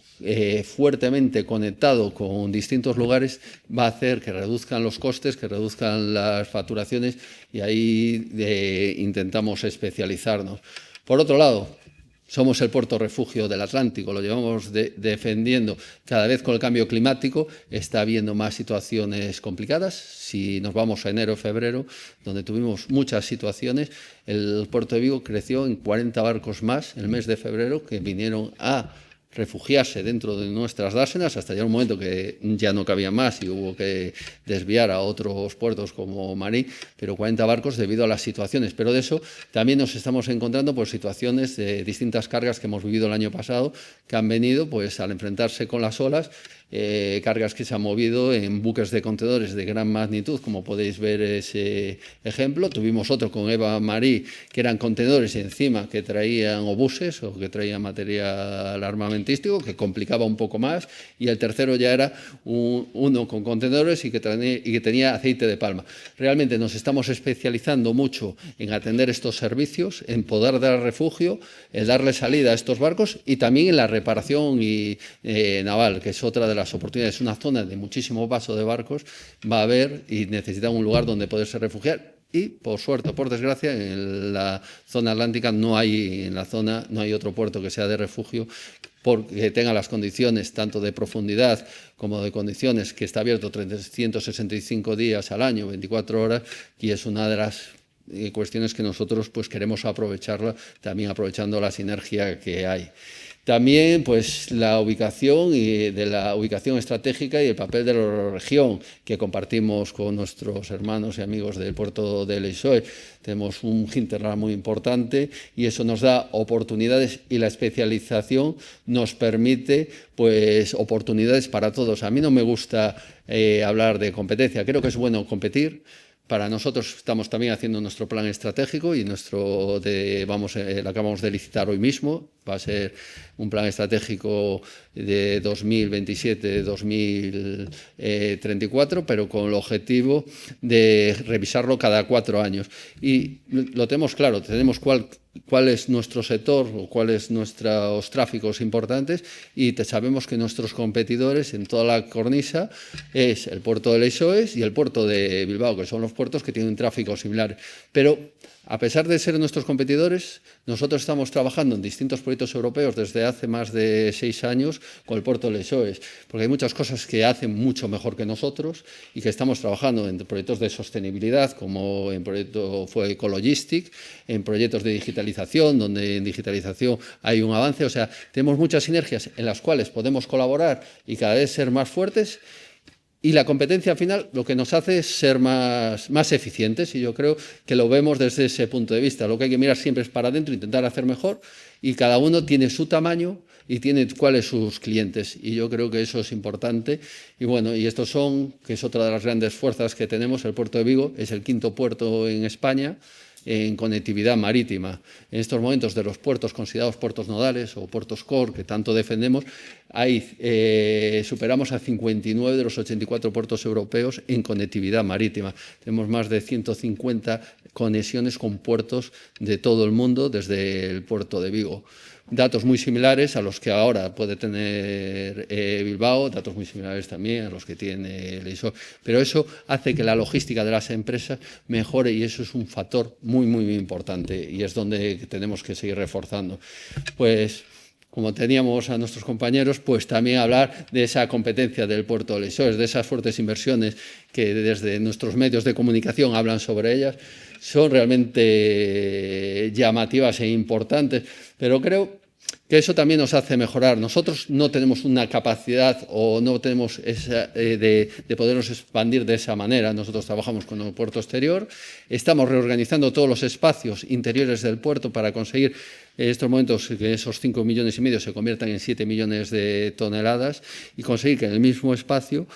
fuertemente conectado con distintos lugares va a hacer que reduzcan los costes, que reduzcan las facturaciones y ahí intentamos especializarnos. Por otro lado, somos el puerto refugio del Atlántico, lo llevamos defendiendo. Cada vez con el cambio climático está habiendo más situaciones complicadas. Si nos vamos a enero, febrero, donde tuvimos muchas situaciones, el puerto de Vigo creció en 40 barcos más el mes de febrero que vinieron a refugiarse dentro de nuestras dársenas hasta llegar un momento que ya no cabía más y hubo que desviar a otros puertos como Marín, pero 40 barcos debido a las situaciones. Pero de eso también nos estamos encontrando por situaciones de distintas cargas que hemos vivido el año pasado, que han venido pues al enfrentarse con las olas, cargas que se han movido en buques de contenedores de gran magnitud, como podéis ver ese ejemplo. Tuvimos otro con Eva Marí, que eran contenedores encima que traían obuses o que traían material armamentístico, que complicaba un poco más, y el tercero ya era uno con contenedores y que tenía aceite de palma. Realmente nos estamos especializando mucho en atender estos servicios, en poder dar refugio, en darle salida a estos barcos y también en la reparación naval, que es otra de las oportunidades. Es una zona de muchísimo paso de barcos, va a haber y necesita un lugar donde poderse refugiar. Y, por suerte o por desgracia, en la zona atlántica no hay otro puerto que sea de refugio porque tenga las condiciones tanto de profundidad como de condiciones que está abierto 365 días al año, 24 horas, y es una de las cuestiones que nosotros pues queremos aprovecharla, también aprovechando la sinergia que hay. También pues la ubicación estratégica y el papel de la región que compartimos con nuestros hermanos y amigos del puerto de Leixões. Tenemos un hinterland muy importante y eso nos da oportunidades y la especialización nos permite pues oportunidades para todos. A mí no me gusta hablar de competencia, creo que es bueno competir. Para nosotros estamos también haciendo nuestro plan estratégico y lo acabamos de licitar hoy mismo. Va a ser un plan estratégico de 2027-2034, pero con el objetivo de revisarlo cada 4 años. Y lo tenemos claro, tenemos cuál es nuestro sector o cuáles nuestros tráficos importantes y sabemos que nuestros competidores en toda la cornisa es el puerto de Leixões y el puerto de Bilbao, que son los puertos que tienen un tráfico similar. Pero a pesar de ser nuestros competidores, nosotros estamos trabajando en distintos proyectos europeos desde hace más de 6 años con el puerto de Leixões, porque hay muchas cosas que hacen mucho mejor que nosotros y que estamos trabajando en proyectos de sostenibilidad, como en proyecto fue Ecologistic, en proyectos de digitalización, donde en digitalización hay un avance. O sea, tenemos muchas sinergias en las cuales podemos colaborar y cada vez ser más fuertes. Y la competencia al final lo que nos hace es ser más eficientes y yo creo que lo vemos desde ese punto de vista. Lo que hay que mirar siempre es para adentro, intentar hacer mejor y cada uno tiene su tamaño y tiene cuáles sus clientes y yo creo que eso es importante. Y bueno, y estos que es otra de las grandes fuerzas que tenemos, el puerto de Vigo es el 5º puerto en España en conectividad marítima. En estos momentos de los puertos considerados puertos nodales o puertos core que tanto defendemos, superamos a 59 de los 84 puertos europeos en conectividad marítima. Tenemos más de 150 conexiones con puertos de todo el mundo desde el puerto de Vigo. Datos muy similares a los que ahora puede tener Bilbao, datos muy similares también a los que tiene Leixões, pero eso hace que la logística de las empresas mejore y eso es un factor muy, muy importante y es donde tenemos que seguir reforzando. Pues, como teníamos a nuestros compañeros, pues también hablar de esa competencia del puerto de Leixões, de esas fuertes inversiones que desde nuestros medios de comunicación hablan sobre ellas, son realmente llamativas e importantes, pero creo que eso también nos hace mejorar. Nosotros no tenemos una capacidad o no tenemos esa, de podernos expandir de esa manera. Nosotros trabajamos con el puerto exterior, estamos reorganizando todos los espacios interiores del puerto para conseguir en estos momentos que esos 5,5 millones se conviertan en 7 millones de toneladas y conseguir que en el mismo espacio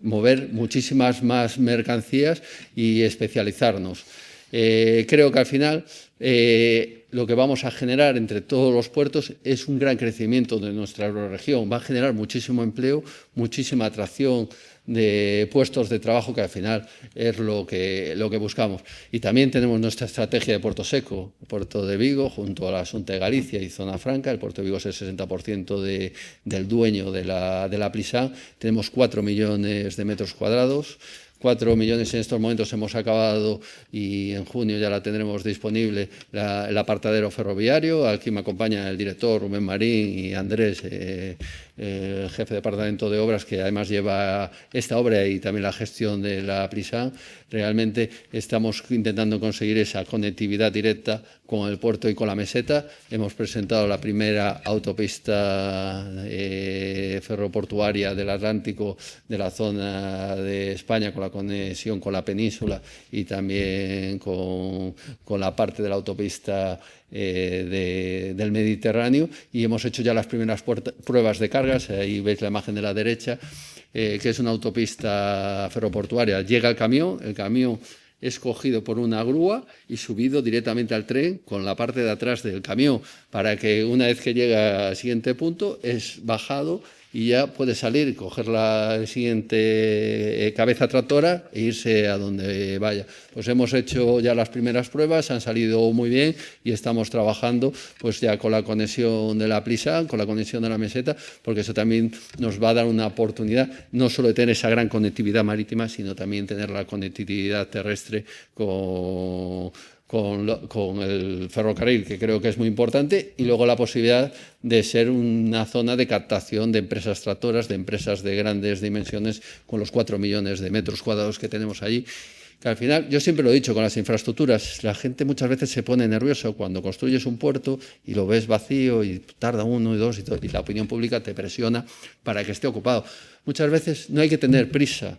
mover muchísimas más mercancías y especializarnos. Creo que al final lo que vamos a generar entre todos los puertos es un gran crecimiento de nuestra eurorregión. Va a generar muchísimo empleo, muchísima atracción de puestos de trabajo, que al final es lo que buscamos. Y también tenemos nuestra estrategia de Puerto Seco, Puerto de Vigo, junto a la Xunta de Galicia y Zona Franca. El Puerto de Vigo es el 60% del dueño de la Plisán. Tenemos 4 millones de metros cuadrados. 4 millones en estos momentos hemos acabado y en junio ya la tendremos disponible el apartadero ferroviario. Aquí me acompaña el director Rubén Marín y Andrés, el jefe de departamento de obras, que además lleva esta obra y también la gestión de la Plisán. Realmente estamos intentando conseguir esa conectividad directa con el puerto y con la meseta. Hemos presentado la primera autopista ferroportuaria del Atlántico de la zona de España, con la conexión con la península y también con la parte de la autopista del Mediterráneo, y hemos hecho ya las primeras pruebas de cargas. Ahí veis la imagen de la derecha, que es una autopista ferroportuaria. Llega el camión es cogido por una grúa y subido directamente al tren con la parte de atrás del camión, para que una vez que llega al siguiente punto es bajado y ya puede salir, coger la siguiente cabeza tractora e irse a donde vaya. Pues hemos hecho ya las primeras pruebas, han salido muy bien y estamos trabajando pues ya con la conexión de la Plisán, con la conexión de la meseta, porque eso también nos va a dar una oportunidad no solo de tener esa gran conectividad marítima, sino también tener la conectividad terrestre con el ferrocarril, que creo que es muy importante, y luego la posibilidad de ser una zona de captación de empresas tractoras, de empresas de grandes dimensiones, con los 4 millones de metros cuadrados que tenemos allí. Que al final, yo siempre lo he dicho con las infraestructuras, la gente muchas veces se pone nervioso cuando construyes un puerto y lo ves vacío y tarda 1 y 2 y la opinión pública te presiona para que esté ocupado. Muchas veces no hay que tener prisa.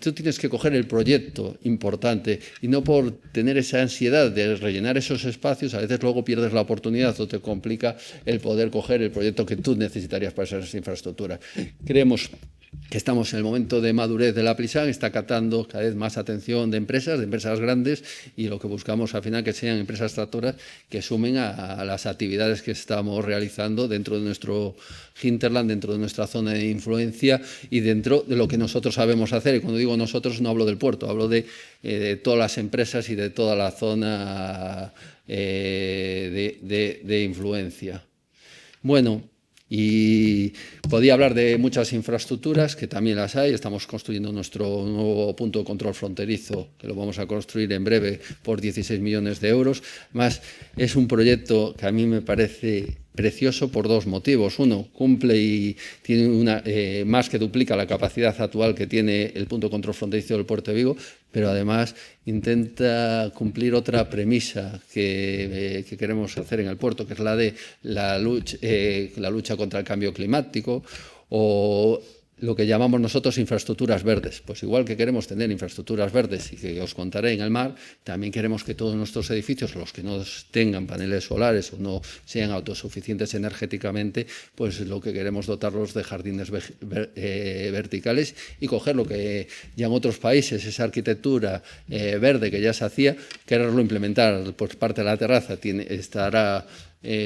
Tú tienes que coger el proyecto importante y no por tener esa ansiedad de rellenar esos espacios, a veces luego pierdes la oportunidad o te complica el poder coger el proyecto que tú necesitarías para esas infraestructuras. Creemos que estamos en el momento de madurez de la Plisán, está captando cada vez más atención de empresas grandes, y lo que buscamos al final que sean empresas tractoras que sumen a las actividades que estamos realizando dentro de nuestro hinterland, dentro de nuestra zona de influencia y dentro de lo que nosotros sabemos hacer. Y cuando digo nosotros no hablo del puerto, hablo de todas las empresas y de toda la zona de influencia. Bueno, y podía hablar de muchas infraestructuras, que también las hay. Estamos construyendo nuestro nuevo punto de control fronterizo, que lo vamos a construir en breve por 16 millones de euros. Más, es un proyecto que a mí me parece precioso por 2 motivos. Uno, cumple y tiene más que duplica la capacidad actual que tiene el punto de control fronterizo del Puerto de Vigo, pero además intenta cumplir otra premisa que queremos hacer en el puerto, que es la de la lucha contra el cambio climático, o lo que llamamos nosotros infraestructuras verdes. Pues igual que queremos tener infraestructuras verdes y que os contaré en el mar, también queremos que todos nuestros edificios, los que no tengan paneles solares o no sean autosuficientes energéticamente, pues lo que queremos dotarlos de jardines verticales y coger lo que ya en otros países, esa arquitectura verde que ya se hacía, quererlo implementar. Por parte de la terraza estará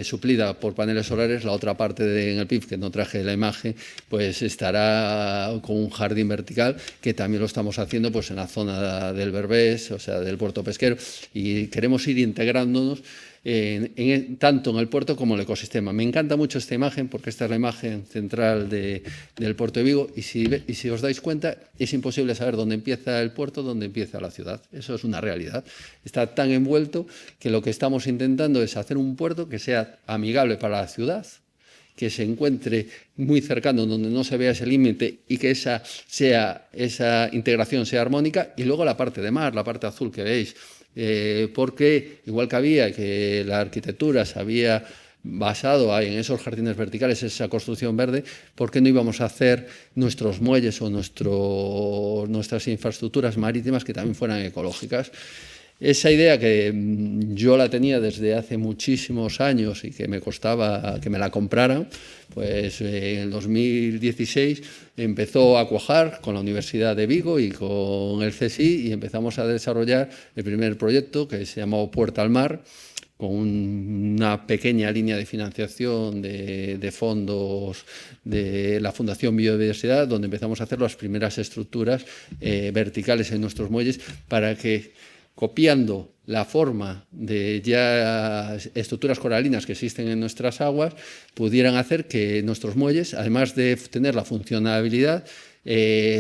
suplida por paneles solares, la otra parte en el PIB, que no traje la imagen, pues estará con un jardín vertical, que también lo estamos haciendo pues en la zona del Berbés, o sea, del puerto pesquero, y queremos ir integrándonos tanto en el puerto como en el ecosistema. Me encanta mucho esta imagen porque esta es la imagen central del Puerto de Vigo, y si os dais cuenta es imposible saber dónde empieza el puerto, dónde empieza la ciudad. Eso es una realidad. Está tan envuelto que lo que estamos intentando es hacer un puerto que sea amigable para la ciudad, que se encuentre muy cercano, donde no se vea ese límite, y que esa integración sea armónica. Y luego la parte de mar, la parte azul que veis, porque igual que la arquitectura se había basado en esos jardines verticales, esa construcción verde, ¿por qué no íbamos a hacer nuestros muelles o nuestras infraestructuras marítimas que también fueran ecológicas? Esa idea que yo la tenía desde hace muchísimos años y que me costaba que me la compraran, pues en el 2016 empezó a cuajar con la Universidad de Vigo y con el CSI y empezamos a desarrollar el primer proyecto que se llamó Puerta al Mar, con una pequeña línea de financiación de fondos de la Fundación Biodiversidad, donde empezamos a hacer las primeras estructuras verticales en nuestros muelles para que, copiando la forma de ya estructuras coralinas que existen en nuestras aguas, pudieran hacer que nuestros muelles, además de tener la funcionalidad,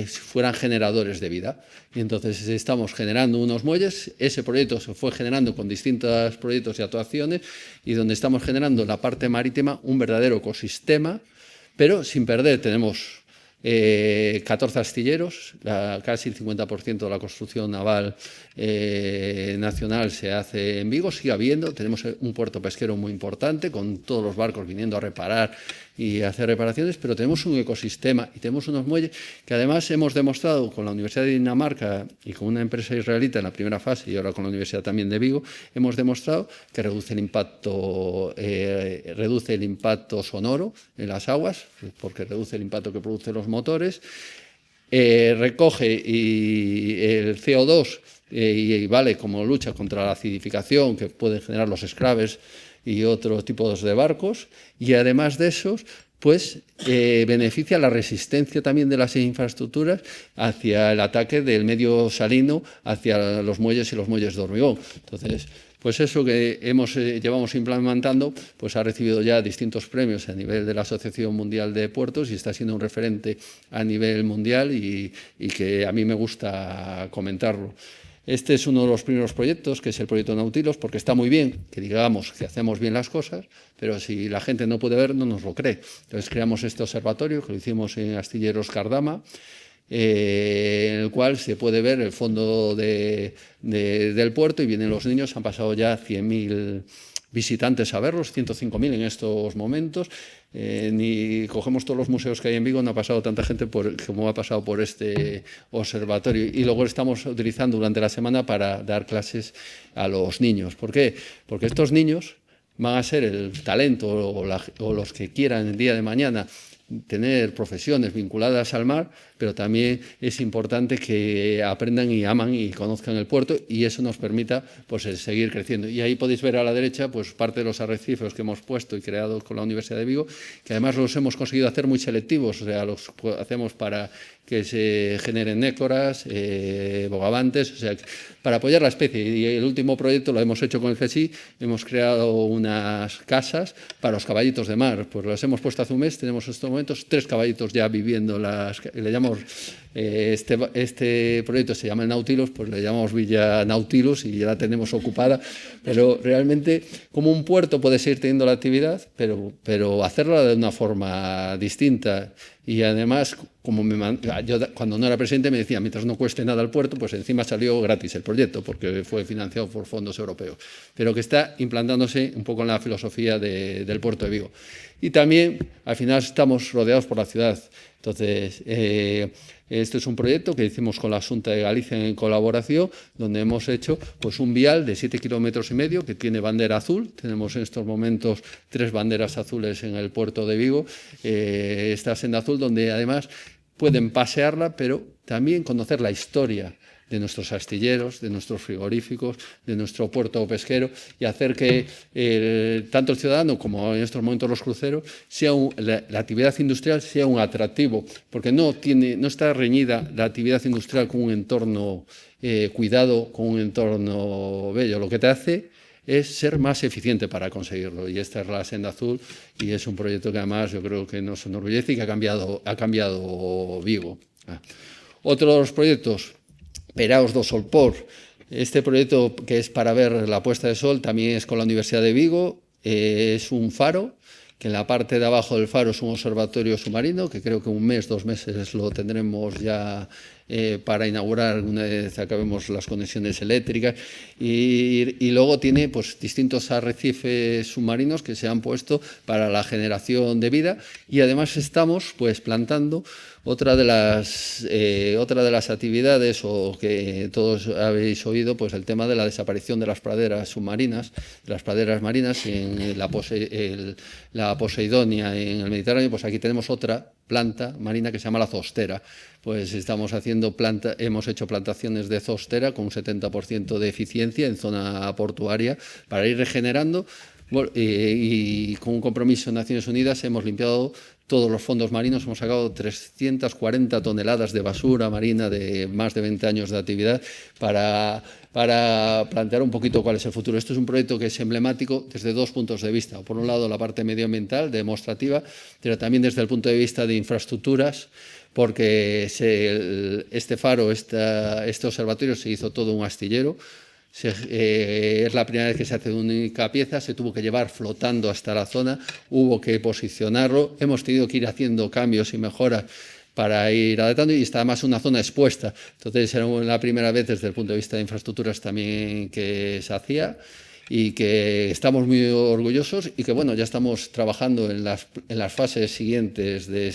fueran generadores de vida. Y entonces estamos generando unos muelles, ese proyecto se fue generando con distintos proyectos y actuaciones, y donde estamos generando en la parte marítima un verdadero ecosistema, pero sin perder, tenemos 14 astilleros, casi el 50% de la construcción naval nacional se hace en Vigo, sigue habiendo, tenemos un puerto pesquero muy importante con todos los barcos viniendo a reparar y hacer reparaciones, pero tenemos un ecosistema y tenemos unos muelles que además hemos demostrado con la Universidad de Dinamarca y con una empresa israelita en la primera fase y ahora con la Universidad también de Vigo, hemos demostrado que reduce el impacto sonoro en las aguas, porque reduce el impacto que producen los motores, recoge el CO2 y vale como lucha contra la acidificación que pueden generar los scrubbers y otros tipos de barcos, y además de esos, pues beneficia la resistencia también de las infraestructuras hacia el ataque del medio salino, hacia los muelles y los muelles de hormigón. Entonces, pues eso que llevamos implementando, pues ha recibido ya distintos premios a nivel de la Asociación Mundial de Puertos y está siendo un referente a nivel mundial y que a mí me gusta comentarlo. Este es uno de los primeros proyectos, que es el proyecto Nautilus, porque está muy bien que digamos que hacemos bien las cosas, pero si la gente no puede ver, no nos lo cree. Entonces creamos este observatorio, que lo hicimos en Astilleros Cardama, en el cual se puede ver el fondo del puerto y vienen los niños, han pasado ya 100.000 visitantes a verlos, 105.000 en estos momentos. Ni cogemos todos los museos que hay en Vigo, no ha pasado tanta gente como ha pasado por este observatorio. Y luego estamos utilizando durante la semana para dar clases a los niños. ¿Por qué? Porque estos niños van a ser el talento o los que quieran el día de mañana tener profesiones vinculadas al mar, pero también es importante que aprendan y aman y conozcan el puerto y eso nos permita pues seguir creciendo. Y ahí podéis ver a la derecha pues parte de los arrecifes que hemos puesto y creado con la Universidad de Vigo, que además los hemos conseguido hacer muy selectivos, o sea, los hacemos para que se generen nécoras, bogavantes, o sea, para apoyar la especie. Y el último proyecto lo hemos hecho con el CSI, hemos creado unas casas para los caballitos de mar, pues las hemos puesto hace un mes, tenemos en estos momentos 3 caballitos ya viviendo, le llamamos, este proyecto se llama el Nautilus, pues le llamamos Villa Nautilus y ya la tenemos ocupada, pero realmente como un puerto puede seguir teniendo la actividad, pero hacerla de una forma distinta. Y además, yo cuando no era presidente me decía, mientras no cueste nada al puerto, pues encima salió gratis el proyecto, porque fue financiado por fondos europeos, pero que está implantándose un poco en la filosofía del puerto de Vigo. Y también, al final, estamos rodeados por la ciudad. Entonces, este es un proyecto que hicimos con la Xunta de Galicia en colaboración, donde hemos hecho pues, un vial de 7,5 kilómetros que tiene bandera azul. Tenemos en estos momentos 3 banderas azules en el puerto de Vigo. Esta senda azul, donde además pueden pasearla, pero también conocer la historia de nuestros astilleros, de nuestros frigoríficos, de nuestro puerto pesquero y hacer que tanto el ciudadano como en estos momentos los cruceros, la actividad industrial sea un atractivo, porque no está reñida la actividad industrial con un entorno cuidado, con un entorno bello. Lo que te hace es ser más eficiente para conseguirlo. Y esta es la Senda Azul y es un proyecto que además yo creo que nos enorgullece y que ha cambiado Vigo. Otro de los proyectos, Peraos do Solpor. Este proyecto, que es para ver la puesta de sol, también es con la Universidad de Vigo. Es un faro, que en la parte de abajo del faro es un observatorio submarino, que creo que 1 mes, 2 meses lo tendremos ya para inaugurar una vez acabemos las conexiones eléctricas, y luego tiene pues distintos arrecifes submarinos que se han puesto para la generación de vida, y además estamos pues plantando otra de las actividades, o que todos habéis oído, pues el tema de la desaparición de las praderas submarinas, de las praderas marinas en la Poseidonia en el Mediterráneo. Pues aquí tenemos otra planta marina que se llama la zoostera. Pues hemos hecho plantaciones de zoostera con un 70% de eficiencia en zona portuaria para ir regenerando, y con un compromiso en Naciones Unidas hemos limpiado todos los fondos marinos, hemos sacado 340 toneladas de basura marina de más de 20 años de actividad para plantear un poquito cuál es el futuro. Esto es un proyecto que es emblemático desde dos puntos de vista. Por un lado, la parte medioambiental, demostrativa, pero también desde el punto de vista de infraestructuras, porque este faro, este observatorio se hizo todo un astillero. Es la primera vez que se hace de una única pieza, se tuvo que llevar flotando hasta la zona, hubo que posicionarlo, hemos tenido que ir haciendo cambios y mejoras para ir adaptando, y está además una zona expuesta. Entonces era la primera vez desde el punto de vista de infraestructuras también que se hacía, y que estamos muy orgullosos, y que bueno, ya estamos trabajando en las fases siguientes de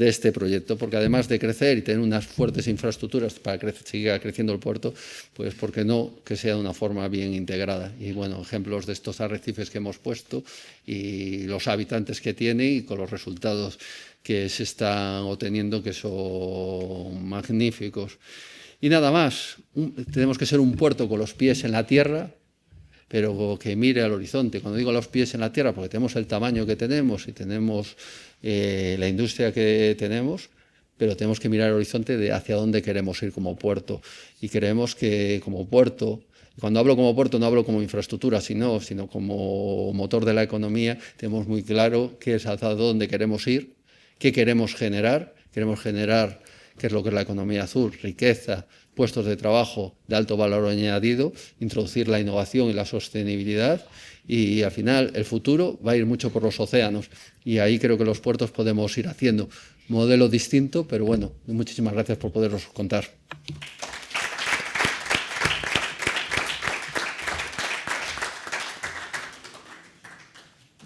este proyecto, porque además de crecer y tener unas fuertes infraestructuras para que siga creciendo el puerto, pues ¿por qué no que sea de una forma bien integrada? Y bueno, ejemplos de estos arrecifes que hemos puesto y los habitantes que tiene, y con los resultados que se están obteniendo, que son magníficos. Y nada más, tenemos que ser un puerto con los pies en la tierra, pero que mire al horizonte. Cuando digo los pies en la tierra, porque tenemos el tamaño que tenemos y tenemos la industria que tenemos, pero tenemos que mirar al horizonte de hacia dónde queremos ir como puerto. Y creemos que como puerto, cuando hablo como puerto no hablo como infraestructura, sino como motor de la economía, tenemos muy claro qué es hacia dónde queremos ir, qué queremos generar. Queremos generar, ¿qué es lo que es la economía azul? Riqueza, puestos de trabajo de alto valor añadido, introducir la innovación y la sostenibilidad, y al final el futuro va a ir mucho por los océanos, y ahí creo que los puertos podemos ir haciendo modelo distinto, pero bueno, muchísimas gracias por poderos contar.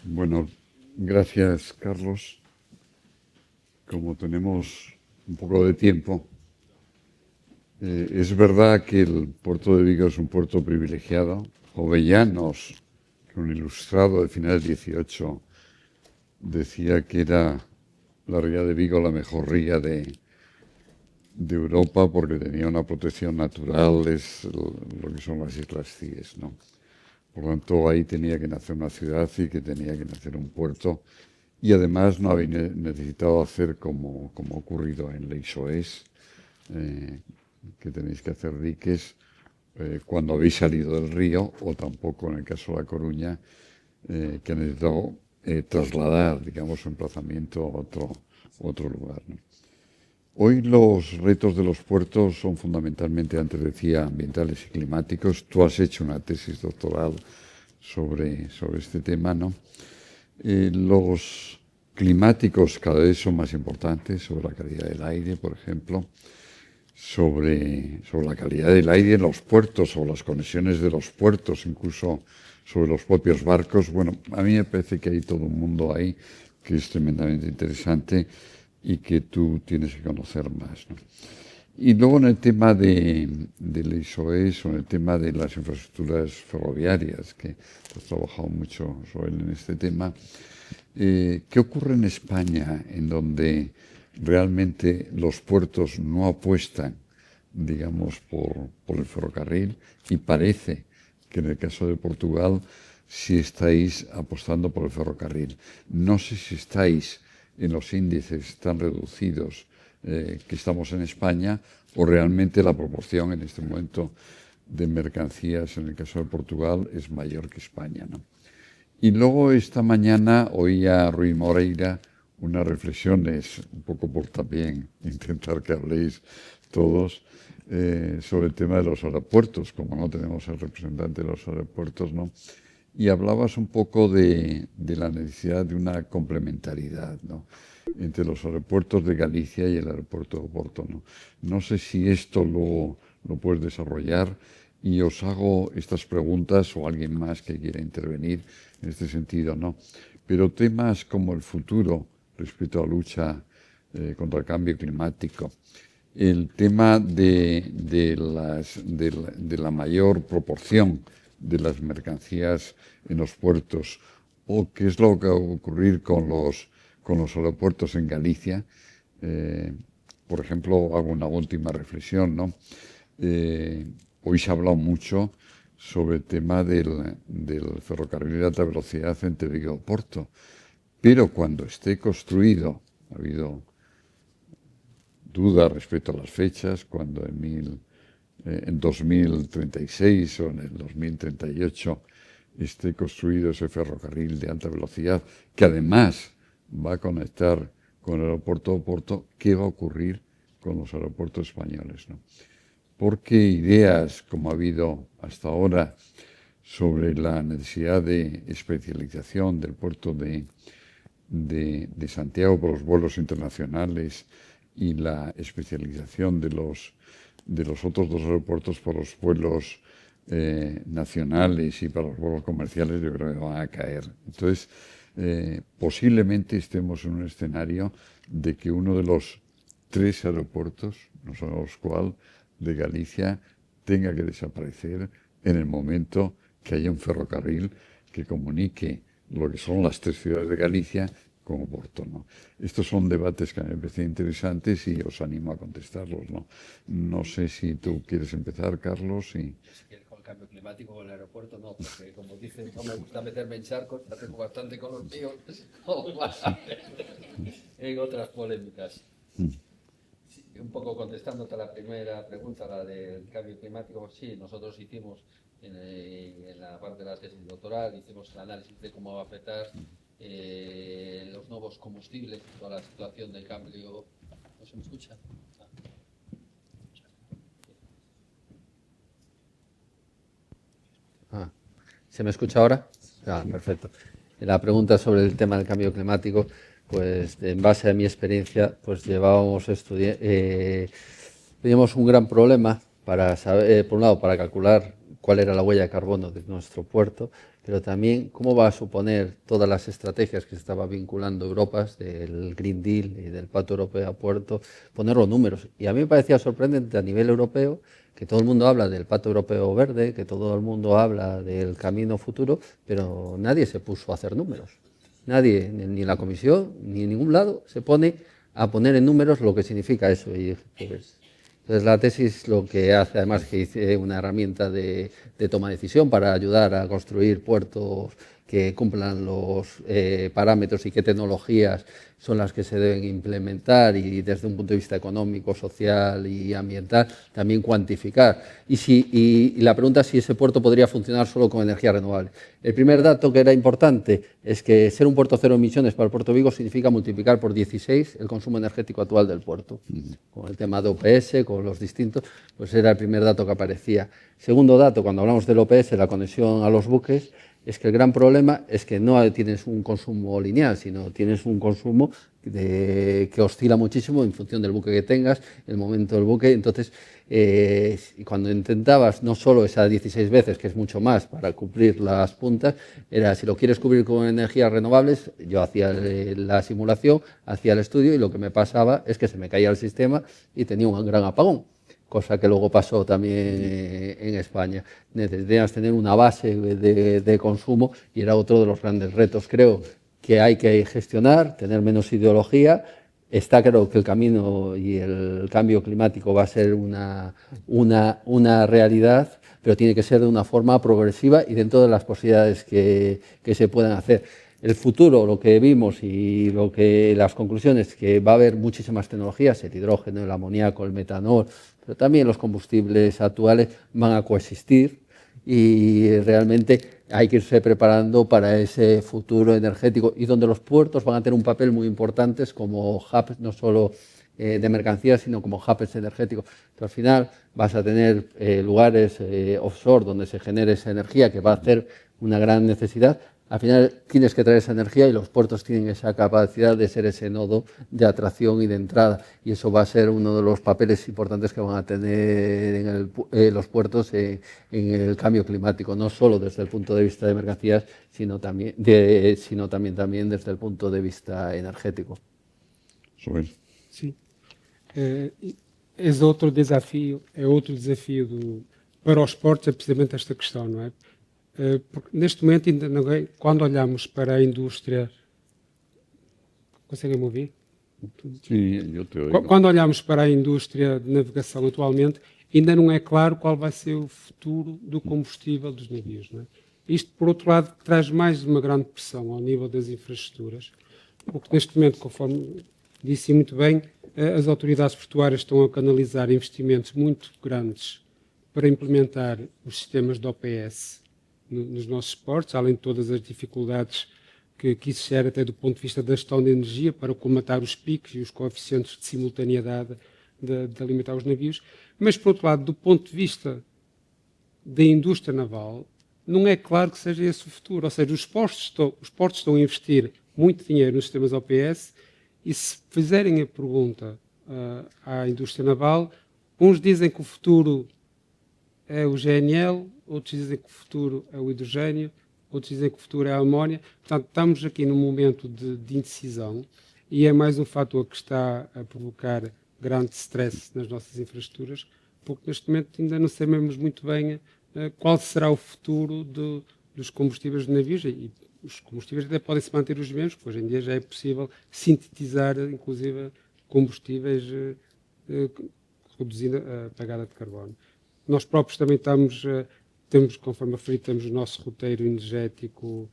Bueno, gracias, Carlos. Como tenemos un poco de tiempo, es verdad que el puerto de Vigo es un puerto privilegiado. Jovellanos, que un ilustrado de finales del 18 decía que era la ría de Vigo la mejor ría de Europa, porque tenía una protección natural, es lo que son las Islas Cíes, ¿no? Por lo tanto, ahí tenía que nacer una ciudad y que tenía que nacer un puerto. Y además no habéis necesitado hacer como ha ocurrido en Leixoes, que tenéis que hacer diques cuando habéis salido del río, o tampoco en el caso de La Coruña, que ha necesitado trasladar, digamos, su emplazamiento a otro lugar, ¿no? Hoy los retos de los puertos son fundamentalmente, antes decía, ambientales y climáticos. Tú has hecho una tesis doctoral sobre este tema, ¿no? Los climáticos cada vez son más importantes, sobre la calidad del aire, por ejemplo, sobre la calidad del aire en los puertos, o las conexiones de los puertos, incluso sobre los propios barcos. Bueno, a mí me parece que hay todo un mundo ahí que es tremendamente interesante y que tú tienes que conocer más, ¿no? Y luego en el tema del Leixoes, o en el tema de las infraestructuras ferroviarias, que has trabajado mucho sobre él en este tema, ¿qué ocurre en España, en donde realmente los puertos no apuestan, digamos, por el ferrocarril? Y parece que en el caso de Portugal sí estáis apostando por el ferrocarril. No sé si estáis en los índices tan reducidos que estamos en España, o realmente la proporción en este momento de mercancías en el caso de Portugal es mayor que España, ¿no? Y luego esta mañana oía a Rui Moreira unas reflexiones, un poco por también intentar que habléis todos, sobre el tema de los aeropuertos, como no tenemos al representante de los aeropuertos, ¿no? Y hablabas un poco de la necesidad de una complementariedad, ¿no? entre los aeropuertos de Galicia y el aeropuerto de Oporto, ¿no? No sé si esto lo puedes desarrollar y os hago estas preguntas o alguien más que quiera intervenir en este sentido, ¿no? Pero temas como el futuro respecto a la lucha contra el cambio climático, el tema de la mayor proporción de las mercancías en los puertos, o qué es lo que va a ocurrir con los aeropuertos en Galicia. Por ejemplo, hago una última reflexión, ¿no? Hoy se ha hablado mucho sobre el tema del ferrocarril de alta velocidad entre Vigo y Oporto, pero cuando esté construido, ha habido duda respecto a las fechas, cuando en 2036 o en el 2038 esté construido ese ferrocarril de alta velocidad, que además va a conectar con el aeropuerto de Oporto, ¿qué va a ocurrir con los aeropuertos españoles, ¿no? Porque ideas, como ha habido hasta ahora, sobre la necesidad de especialización del puerto de Santiago por los vuelos internacionales y la especialización de los otros dos aeropuertos por los vuelos nacionales y para los vuelos comerciales, yo creo que van a caer. Entonces, posiblemente estemos en un escenario de que uno de los 3 aeropuertos, no sabemos cuál, de Galicia, tenga que desaparecer en el momento que haya un ferrocarril que comunique lo que son las 3 ciudades de Galicia con Oporto, ¿no? Estos son debates que me parecen interesantes y os animo a contestarlos, ¿no? No sé si tú quieres empezar, Carlos. Es que con el cambio climático con el aeropuerto no, porque como dicen, no me gusta meterme en charcos, ya tengo bastante con los míos, en otras polémicas. Sí, un poco contestándote a la primera pregunta, la del cambio climático, sí, nosotros hicimos en la parte de la tesis doctoral, hicimos el análisis de cómo va a afectar los nuevos combustibles, toda la situación del cambio. ¿No se me escucha? ¿Se me escucha ahora? Perfecto. La pregunta sobre el tema del cambio climático, pues en base a mi experiencia, pues teníamos un gran problema para saber, por un lado, para calcular cuál era la huella de carbono de nuestro puerto, pero también cómo va a suponer todas las estrategias que se estaba vinculando Europa, del Green Deal y del Pacto Europeo a Puerto, poner los números. Y a mí me parecía sorprendente a nivel europeo que todo el mundo habla del Pacto Europeo Verde, que todo el mundo habla del camino futuro, pero nadie se puso a hacer números. Nadie, ni la Comisión, ni en ningún lado, se pone a poner en números lo que significa eso. Y pues, entonces la tesis lo que hace, además que hice una herramienta de toma de decisión para ayudar a construir puertos que cumplan los parámetros y qué tecnologías son las que se deben implementar y desde un punto de vista económico, social y ambiental también cuantificar. Y la pregunta es si ese puerto podría funcionar solo con energía renovable. El primer dato que era importante es que ser un puerto cero emisiones para el puerto de Vigo significa multiplicar por 16 el consumo energético actual del puerto. Con el tema de OPS, con los distintos, pues era el primer dato que aparecía. Segundo dato, cuando hablamos del OPS, la conexión a los buques, es que el gran problema es que no tienes un consumo lineal, sino tienes un consumo que oscila muchísimo en función del buque que tengas, el momento del buque. Entonces, cuando intentabas no solo esas 16 veces, que es mucho más para cubrir las puntas, era si lo quieres cubrir con energías renovables, yo hacía la simulación, hacía el estudio y lo que me pasaba es que se me caía el sistema y tenía un gran apagón. Cosa que luego pasó también en España. Necesitas tener una base de consumo y era otro de los grandes retos. Creo que hay que gestionar, tener menos ideología. Está claro que el camino y el cambio climático va a ser una realidad, pero tiene que ser de una forma progresiva y dentro de las posibilidades que se puedan hacer. El futuro, lo que vimos y las conclusiones, que va a haber muchísimas tecnologías, el hidrógeno, el amoníaco, el metanol, pero también los combustibles actuales van a coexistir y realmente hay que irse preparando para ese futuro energético y donde los puertos van a tener un papel muy importante como hubs, no solo de mercancías, sino como hubs energéticos. Entonces, al final vas a tener lugares offshore donde se genere esa energía que va a hacer una gran necesidad, Al final tienes que traer esa energía y los puertos tienen esa capacidad de ser ese nodo de atracción y de entrada. Y eso va a ser uno de los papeles importantes que van a tener los puertos en el cambio climático, no solo desde el punto de vista de mercancías, sino también desde el punto de vista energético. Joel. Sim. Esse outro desafio, para os portos, é precisamente esta questão, não é? Porque neste momento, ainda não, quando olhamos para a indústria. Conseguem-me ouvir? Sí, yo te oigo. Quando olhamos para a indústria de navegação atualmente, ainda não é claro qual vai ser o futuro do combustível dos navios. Não é? Isto, por outro lado, traz mais uma grande pressão ao nível das infraestruturas, porque neste momento, conforme disse muito bem, as autoridades portuárias estão a canalizar investimentos muito grandes para implementar os sistemas de OPS nos nossos portos, além de todas as dificuldades que isso gera até do ponto de vista da gestão de energia para colmatar os picos e os coeficientes de simultaneidade de alimentar os navios. Mas, por outro lado, do ponto de vista da indústria naval, não é claro que seja esse o futuro. Ou seja, os portos estão a investir muito dinheiro nos sistemas OPS e se fizerem a pergunta à indústria naval, uns dizem que o futuro é o GNL, outros dizem que o futuro é o hidrogênio, outros dizem que o futuro é a amónia. Portanto, estamos aqui num momento de indecisão e é mais um fator que está a provocar grande stress nas nossas infraestruturas, porque neste momento ainda não sabemos muito bem qual será o futuro dos combustíveis de navios, e os combustíveis até podem se manter os mesmos, porque hoje em dia já é possível sintetizar, inclusive, combustíveis reduzindo a pegada de carbono. Nós próprios também temos, conforme referi, temos o nosso roteiro energético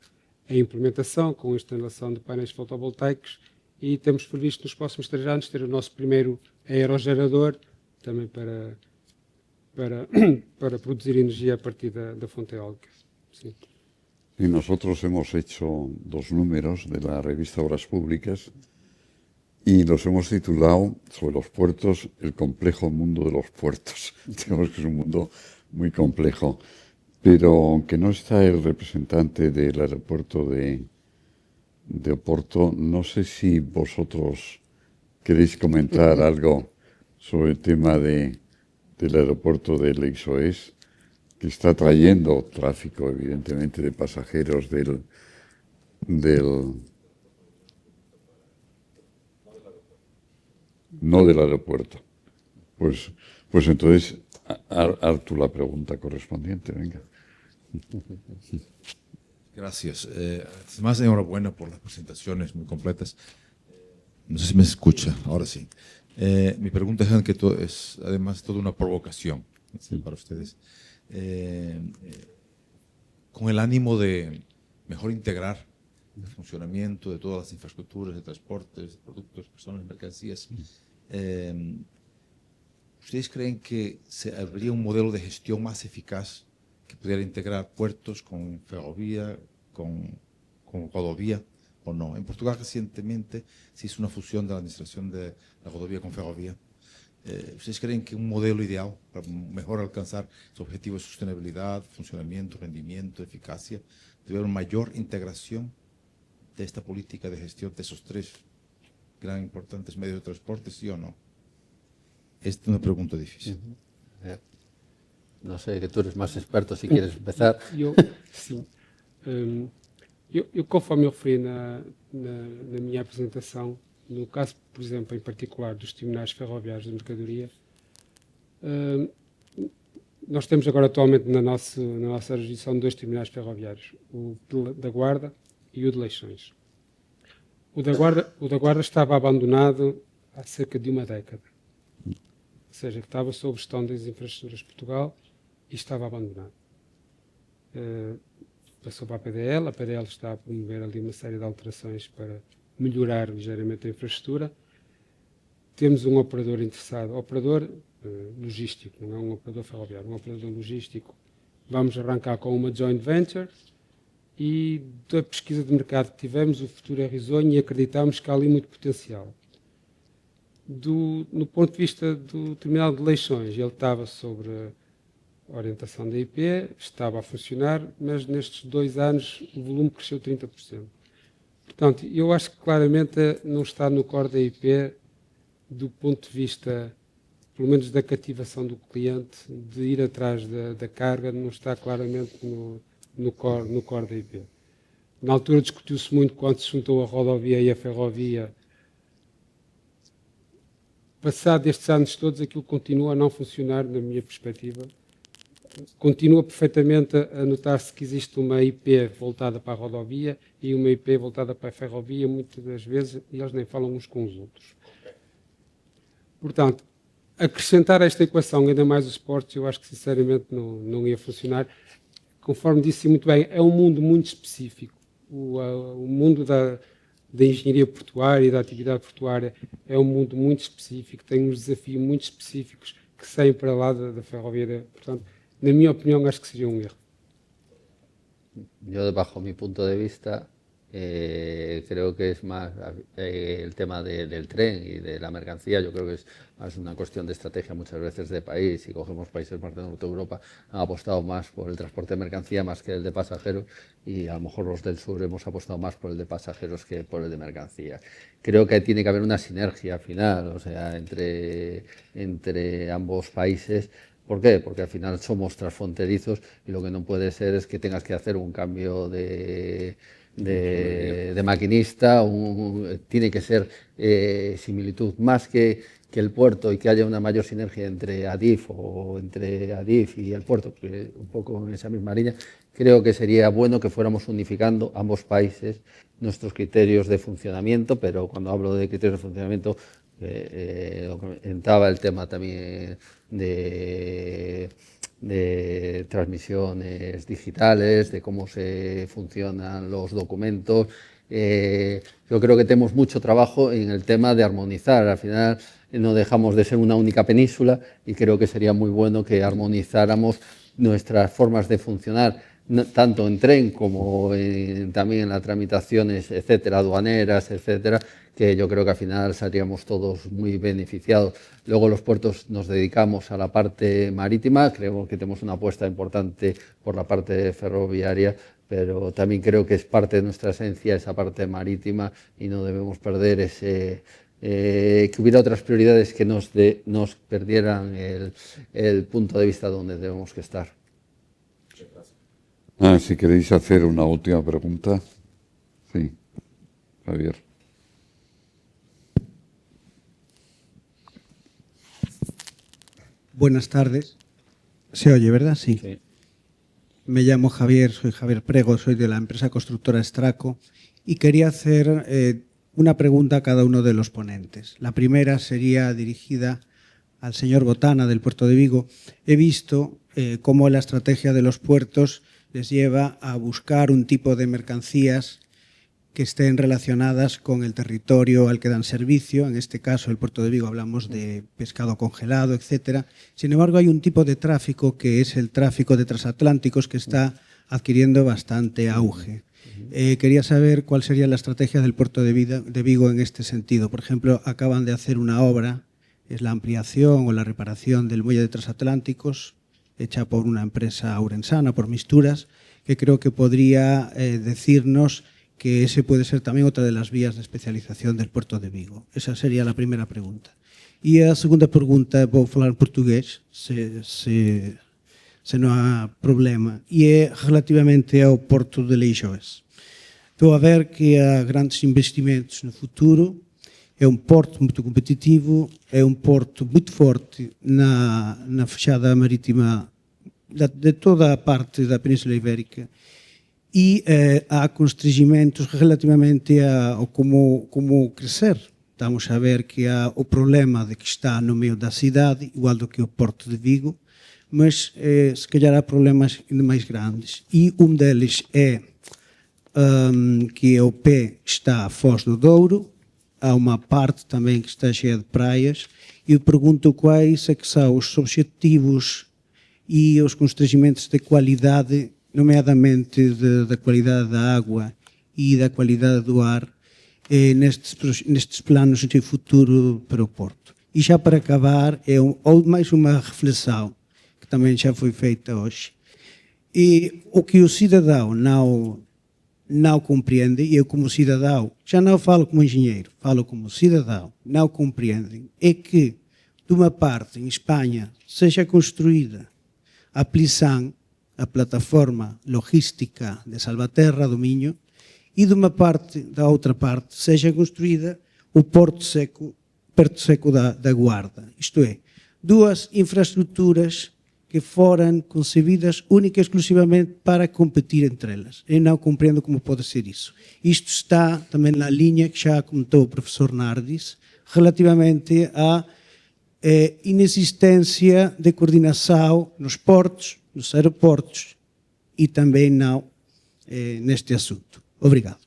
em implementação, com a instalação de painéis fotovoltaicos, e temos previsto nos próximos 3 anos ter o nosso primeiro aerogerador, também para produzir energia a partir da fonte eólica. Sim. Y nosotros hemos hecho 2 números de la revista Obras Públicas y los hemos titulado sobre los puertos, el complejo mundo de los puertos. Digamos que es un mundo muy complejo. Pero aunque no está el representante del aeropuerto de Oporto, no sé si vosotros queréis comentar algo sobre el tema del aeropuerto de Leixões, que está trayendo tráfico, evidentemente, de pasajeros no del aeropuerto. Pues entonces, haz tú la pregunta correspondiente, venga. Gracias. Además, enhorabuena por las presentaciones muy completas. No sé si me escucha, ahora sí. Mi pregunta es además toda una provocación para ustedes. Con el ánimo de mejor integrar el funcionamiento de todas las infraestructuras de transportes, de productos, personas, mercancías, ¿ustedes creen que habría un modelo de gestión más eficaz que pudiera integrar puertos con ferrovía, con rodovía o no? En Portugal recientemente se hizo una fusión de la administración de la rodovía con ferrovía. ¿Ustedes creen que un modelo ideal para mejor alcanzar los objetivos de sostenibilidad, funcionamiento, rendimiento, eficacia, debe haber una mayor integración de esta política de gestión de esos 3 gran importantes medios de transporte, sí o no? Esta es una pregunta difícil. No sé, que tú eres más experto, si quieres empezar. Sim. Eu, conforme eu referi na minha apresentação, no caso, por exemplo, em particular dos terminais ferroviários de mercadoria, nós temos agora atualmente na nossa jurisdição 2 terminais ferroviários, o da Guarda e o de Leixões. O da Guarda estava abandonado há cerca de 1 década, ou seja, que estava sob gestão das infraestruturas de Portugal e estava abandonado. Passou para a PDL está a promover ali uma série de alterações para melhorar ligeiramente a infraestrutura. Temos um operador interessado, operador logístico, não é um operador ferroviário, um operador logístico. Vamos arrancar com uma joint venture e da pesquisa de mercado que tivemos, o futuro é risonho e acreditamos que há ali muito potencial. No ponto de vista do terminal de Leixões, ele estava sobre a orientação da IP, estava a funcionar, mas nestes 2 anos o volume cresceu 30%. Portanto, eu acho que claramente não está no core da IP, do ponto de vista, pelo menos da cativação do cliente, de ir atrás da carga, não está claramente no core da IP. Na altura discutiu-se muito quando se juntou a rodovia e a ferrovia. Passado estes anos todos, aquilo continua a não funcionar, na minha perspectiva. Continua perfeitamente a notar-se que existe uma IP voltada para a rodovia e uma IP voltada para a ferrovia, muitas das vezes, e eles nem falam uns com os outros. Portanto, acrescentar a esta equação ainda mais os esportes, eu acho que sinceramente não ia funcionar. Conforme disse muito bem, é um mundo muito específico. O mundo da engenharia portuária e da atividade portuária é um mundo muito específico, tem uns desafios muito específicos que saem para lá da ferrovia. Portanto, na minha opinião, acho que seria um erro. Yo, bajo mi punto de vista, creo que es más el tema del tren y de la mercancía. Yo creo que es más una cuestión de estrategia muchas veces de país. Si cogemos países más de Norte de Europa, han apostado más por el transporte de mercancía más que el de pasajeros, y a lo mejor los del sur hemos apostado más por el de pasajeros que por el de mercancía. Creo que tiene que haber una sinergia al final, o sea, entre ambos países. ¿Por qué? Porque al final somos transfronterizos y lo que no puede ser es que tengas que hacer un cambio de maquinista. Tiene que ser similitud más que el puerto, y que haya una mayor sinergia entre Adif y el puerto, que un poco en esa misma línea. Creo que sería bueno que fuéramos unificando ambos países nuestros criterios de funcionamiento, pero cuando hablo de criterios de funcionamiento, entraba el tema también de transmisiones digitales, de cómo se funcionan los documentos. Yo creo que tenemos mucho trabajo en el tema de armonizar. Al final no dejamos de ser una única península, y creo que sería muy bueno que armonizáramos nuestras formas de funcionar, tanto en tren como también en las tramitaciones, etcétera, aduaneras, etcétera, que yo creo que al final saldríamos todos muy beneficiados. Luego los puertos nos dedicamos a la parte marítima, creo que tenemos una apuesta importante por la parte ferroviaria, pero también creo que es parte de nuestra esencia esa parte marítima, y no debemos perder que hubiera otras prioridades que nos perdieran el punto de vista donde debemos que estar. Si queréis hacer una última pregunta. Sí, Javier. Buenas tardes. ¿Se oye, verdad? Sí. Sí. Me llamo Javier, soy Javier Prego, soy de la empresa constructora Straco, y quería hacer una pregunta a cada uno de los ponentes. La primera sería dirigida al señor Botana, del puerto de Vigo. He visto cómo la estrategia de los puertos les lleva a buscar un tipo de mercancías que estén relacionadas con el territorio al que dan servicio. En este caso, el puerto de Vigo, hablamos de pescado congelado, etcétera. Sin embargo, hay un tipo de tráfico que es el tráfico de transatlánticos, que está adquiriendo bastante auge. Quería saber cuál sería la estrategia del puerto de Vigo en este sentido. Por ejemplo, acaban de hacer una obra, es la ampliación o la reparación del muelle de transatlánticos, hecha por una empresa aurensana, por Misturas, que creo que podría decirnos que ese puede ser tamén outra de las vías de especialización del Porto de Vigo. Esa sería la primeira pregunta. E a segunda pregunta, vou falar en portugués, se non há problema, e é relativamente ao Porto de Leixões. Estou a ver que há grandes investimentos no futuro, é um porto muito competitivo, é um porto muito forte na fachada marítima de toda a parte da Península Ibérica, e há constrangimentos relativamente ao como crescer. Estamos a ver que há o problema de que está no meio da cidade, igual do que o Porto de Vigo, mas se calhar há problemas ainda mais grandes. E um deles é que o pé está a Foz do Douro, há uma parte também que está cheia de praias, e eu pergunto quais é que são os objetivos e os constrangimentos de qualidade, nomeadamente da qualidade da água e da qualidade do ar, nestes planos de futuro para o Porto. E já para acabar, mais uma reflexão, que tamén xa foi feita hoxe. E o que o cidadão não compreende, e eu como cidadão, já não falo como engenheiro, falo como cidadão, não compreendem, é que, de uma parte, em Espanha, seja construída a Plisan, a plataforma logística de Salvaterra do Minho, e de uma parte, da outra parte, seja construída o Porto Seco da Guarda. Isto é, duas infraestruturas que foram concebidas única e exclusivamente para competir entre elas. Eu não compreendo como pode ser isso. Isto está também na linha que já comentou o professor Nardis, relativamente à inexistência de coordenação nos portos, nos aeroportos e também não neste assunto. Obrigado.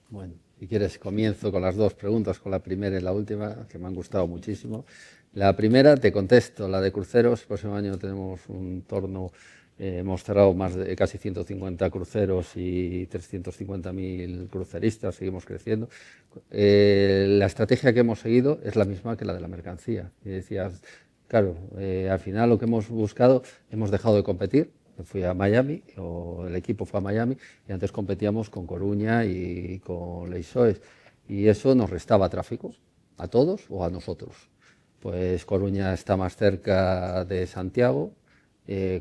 Bueno, si quieres comienzo con las dos preguntas, con la primera y la última, que me han gustado muchísimo. La primera te contesto, la de cruceros. El próximo año tenemos un torno, hemos cerrado más de casi 150 cruceros y 350.000 cruceristas, seguimos creciendo. La estrategia que hemos seguido es la misma que la de la mercancía. Y decías, claro, al final lo que hemos buscado, hemos dejado de competir. Fui a Miami, o el equipo fue a Miami, y antes competíamos con Coruña y con Leixões, y eso nos restaba tráfico, a todos o a nosotros. Pues Coruña está más cerca de Santiago,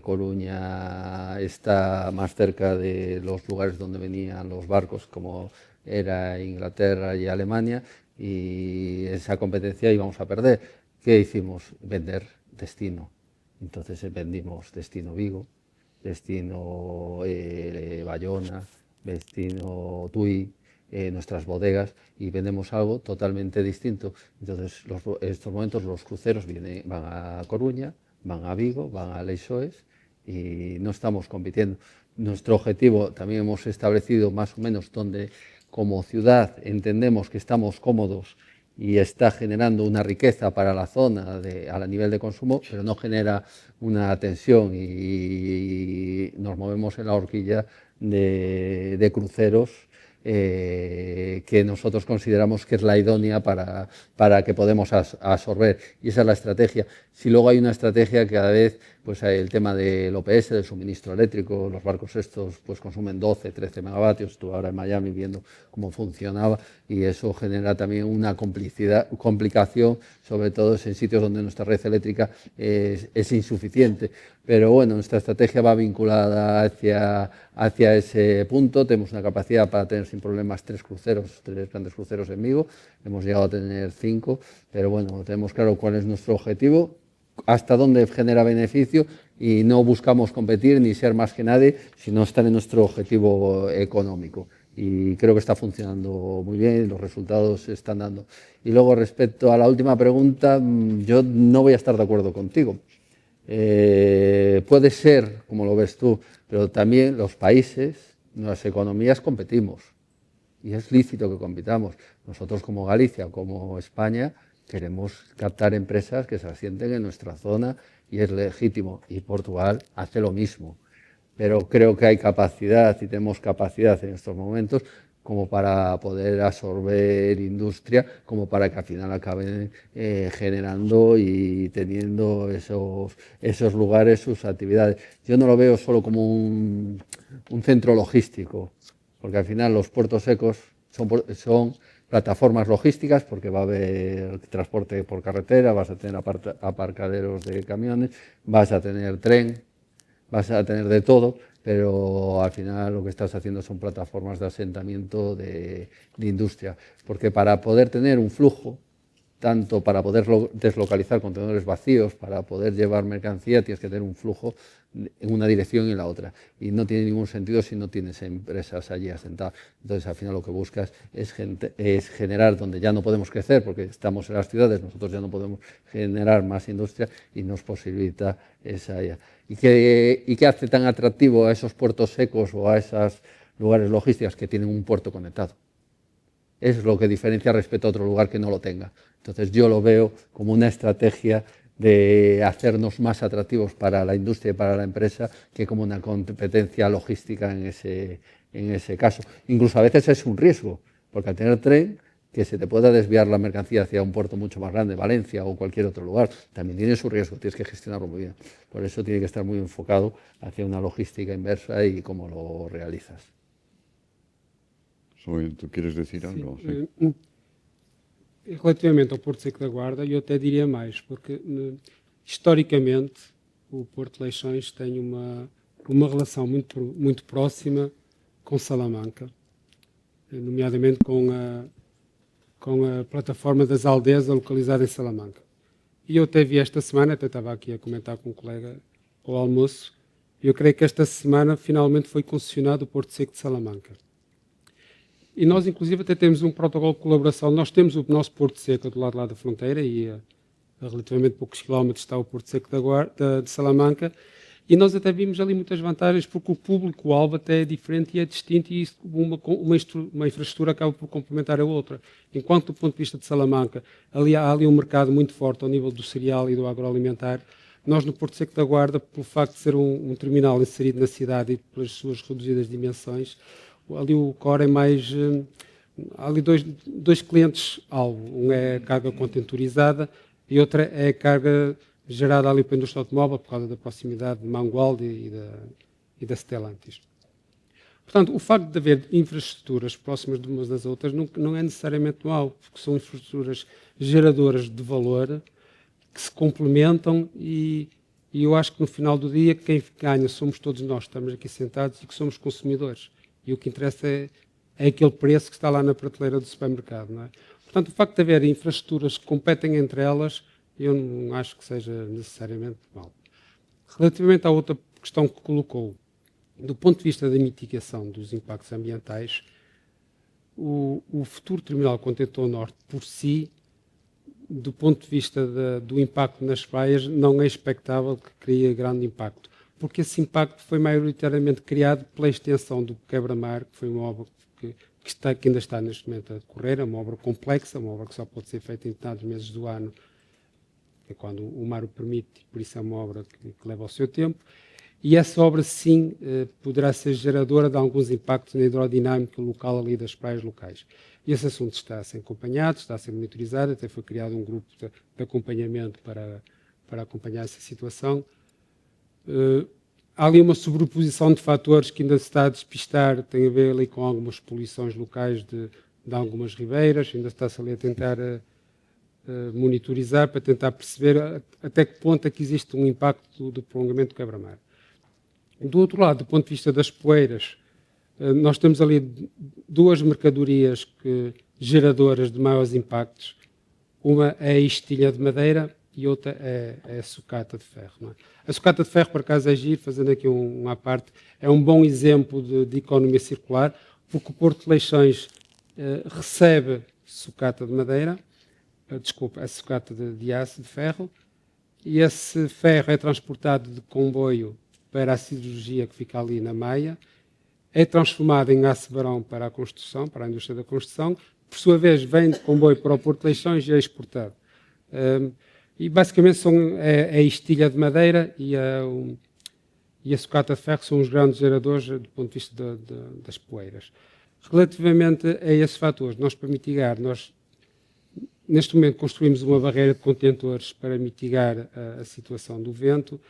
Coruña está más cerca de los lugares donde venían los barcos, como era Inglaterra y Alemania, y esa competencia íbamos a perder. ¿Qué hicimos? Vender destino. Entonces vendimos destino Vigo, destino Bayona, destino Tui, nuestras bodegas, y vendemos algo totalmente distinto. Entonces, en estos momentos los cruceros van a Coruña, van a Vigo, van a Leixões, y no estamos compitiendo. Nuestro objetivo también hemos establecido más o menos donde como ciudad entendemos que estamos cómodos y está generando una riqueza para la zona a nivel de consumo, pero no genera una tensión, y nos movemos en la horquilla de cruceros que nosotros consideramos que es la idónea para que podemos absorber, y esa es la estrategia. Si luego hay una estrategia que cada vez, pues el tema del OPS, del suministro eléctrico, los barcos estos pues consumen 12, 13 megavatios, estuve ahora en Miami viendo cómo funcionaba, y eso genera también una complicación, sobre todo en sitios donde nuestra red eléctrica es insuficiente. Pero bueno, nuestra estrategia va vinculada hacia ese punto. Tenemos una capacidad para tener sin problemas 3 grandes cruceros en Vigo, hemos llegado a tener 5, pero bueno, tenemos claro cuál es nuestro objetivo, hasta dónde genera beneficio, y no buscamos competir ni ser más que nadie, sino estar en nuestro objetivo económico. Y creo que está funcionando muy bien, los resultados se están dando. Y luego, respecto a la última pregunta, yo no voy a estar de acuerdo contigo. Puede ser, como lo ves tú, pero también los países, las economías competimos, y es lícito que compitamos. Nosotros como Galicia, como España, queremos captar empresas que se asienten en nuestra zona, y es legítimo, y Portugal hace lo mismo. Pero creo que hay capacidad, y tenemos capacidad en estos momentos, como para poder absorber industria, como para que al final acaben generando y teniendo esos lugares, sus actividades. Yo no lo veo solo como un centro logístico, porque al final los puertos secos son plataformas logísticas, porque va a haber transporte por carretera, vas a tener aparcaderos de camiones, vas a tener tren, vas a tener de todo, pero al final lo que estás haciendo son plataformas de asentamiento de industria, porque para poder tener un flujo, tanto para poder deslocalizar contenedores vacíos, para poder llevar mercancía, tienes que tener un flujo en una dirección y en la otra, y no tiene ningún sentido si no tienes empresas allí asentadas. Entonces al final lo que buscas es generar donde ya no podemos crecer, porque estamos en las ciudades, nosotros ya no podemos generar más industria, y nos posibilita esa área. ¿Y qué hace tan atractivo a esos puertos secos o a esos lugares logísticos? Que tienen un puerto conectado. Es lo que diferencia respecto a otro lugar que no lo tenga. Entonces yo lo veo como una estrategia de hacernos más atractivos para la industria y para la empresa, que como una competencia logística en ese caso. Incluso a veces es un riesgo, porque al tener tren que se te pueda desviar la mercancía hacia un puerto mucho más grande, Valencia o cualquier otro lugar, también tiene su riesgo, tienes que gestionarlo muy bien. Por eso tiene que estar muy enfocado hacia una logística inversa y cómo lo realizas. Zoe, ¿tú quieres decir algo? Sí. Relativamente ao Porto Seco da Guarda, eu até diria mais, porque historicamente o Porto de Leixões tem uma relação muito próxima com Salamanca, nomeadamente com a plataforma das aldeias localizada em Salamanca. E eu até vi esta semana, até estava aqui a comentar com um colega ao almoço, e eu creio que esta semana finalmente foi concessionado o Porto Seco de Salamanca. E nós, inclusive, até temos um protocolo de colaboração. Nós temos o nosso Porto Seco do lado lá da fronteira e a relativamente poucos quilómetros está o Porto Seco de Salamanca. E nós até vimos ali muitas vantagens porque o público-alvo até é diferente e é distinto e uma infraestrutura acaba por complementar a outra. Enquanto do ponto de vista de Salamanca, há ali um mercado muito forte ao nível do cereal e do agroalimentar, nós no Porto Seco da Guarda, pelo facto de ser um terminal inserido na cidade e pelas suas reduzidas dimensões, ali o core é mais... Há ali dois clientes-alvo. Um é a carga contentorizada e outra é a carga gerada ali pela indústria automóvel por causa da proximidade de Mangualde e da Stellantis. Portanto, o facto de haver infraestruturas próximas de umas das outras não é necessariamente mau, porque são infraestruturas geradoras de valor que se complementam e eu acho que no final do dia quem ganha somos todos nós que estamos aqui sentados e que somos consumidores. E o que interessa é aquele preço que está lá na prateleira do supermercado. Não é? Portanto, o facto de haver infraestruturas que competem entre elas, eu não acho que seja necessariamente mau. Relativamente à outra questão que colocou, do ponto de vista da mitigação dos impactos ambientais, o futuro terminal contentor norte, por si, do ponto de vista do impacto nas praias, não é expectável que crie grande impacto. Porque esse impacto foi maioritariamente criado pela extensão do quebra-mar, que foi uma obra que ainda está neste momento a decorrer, é uma obra complexa, uma obra que só pode ser feita em determinados meses do ano, é quando o mar o permite, por isso é uma obra que leva o seu tempo, e essa obra sim poderá ser geradora de alguns impactos na hidrodinâmica local ali das praias locais. E esse assunto está a ser acompanhado, está a ser monitorizado, até foi criado um grupo de acompanhamento para acompanhar essa situação. Há ali uma sobreposição de fatores que ainda se está a despistar, tem a ver ali com algumas poluições locais de algumas ribeiras, ainda está-se ali a tentar monitorizar para tentar perceber até que ponto é que existe um impacto do prolongamento do quebra-mar. Do outro lado, do ponto de vista das poeiras, nós temos ali duas mercadorias geradoras de maiores impactos. Uma é a estilha de madeira e outra é a sucata de ferro. Não é? A sucata de ferro, por acaso, é giro, fazendo aqui uma parte, é um bom exemplo de economia circular, porque o Porto de Leixões recebe sucata de madeira, a sucata de aço, de ferro, e esse ferro é transportado de comboio para a siderurgia que fica ali na Maia, é transformado em aço barão para a construção, para a indústria da construção, por sua vez vem de comboio para o Porto de Leixões e é exportado. E basicamente é a estilha de madeira e a sucata de ferro são os grandes geradores do ponto de vista das poeiras. Relativamente a esses fatores, nós para mitigar, neste momento construímos uma barreira de contentores para mitigar a situação do vento,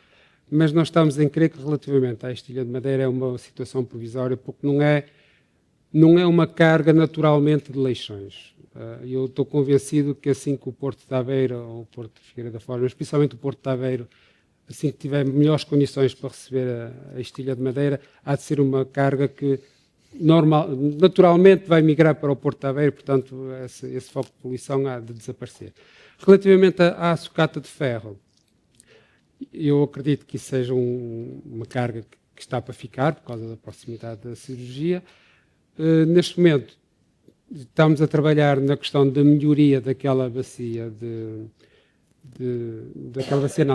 mas nós estamos em crer que relativamente à estilha de madeira é uma situação provisória, porque não é uma carga naturalmente de Leixões. Eu estou convencido que assim que o Porto de Aveiro ou o Porto de Figueira da Foz, mas principalmente o Porto de Aveiro, assim que tiver melhores condições para receber a estilha de madeira, há de ser uma carga que naturalmente vai migrar para o Porto de Aveiro, portanto esse foco de poluição há de desaparecer. Relativamente à sucata de ferro, eu acredito que isso seja uma carga que está para ficar, por causa da proximidade da cirurgia. Neste momento, estamos a trabalhar na questão da melhoria daquela bacia,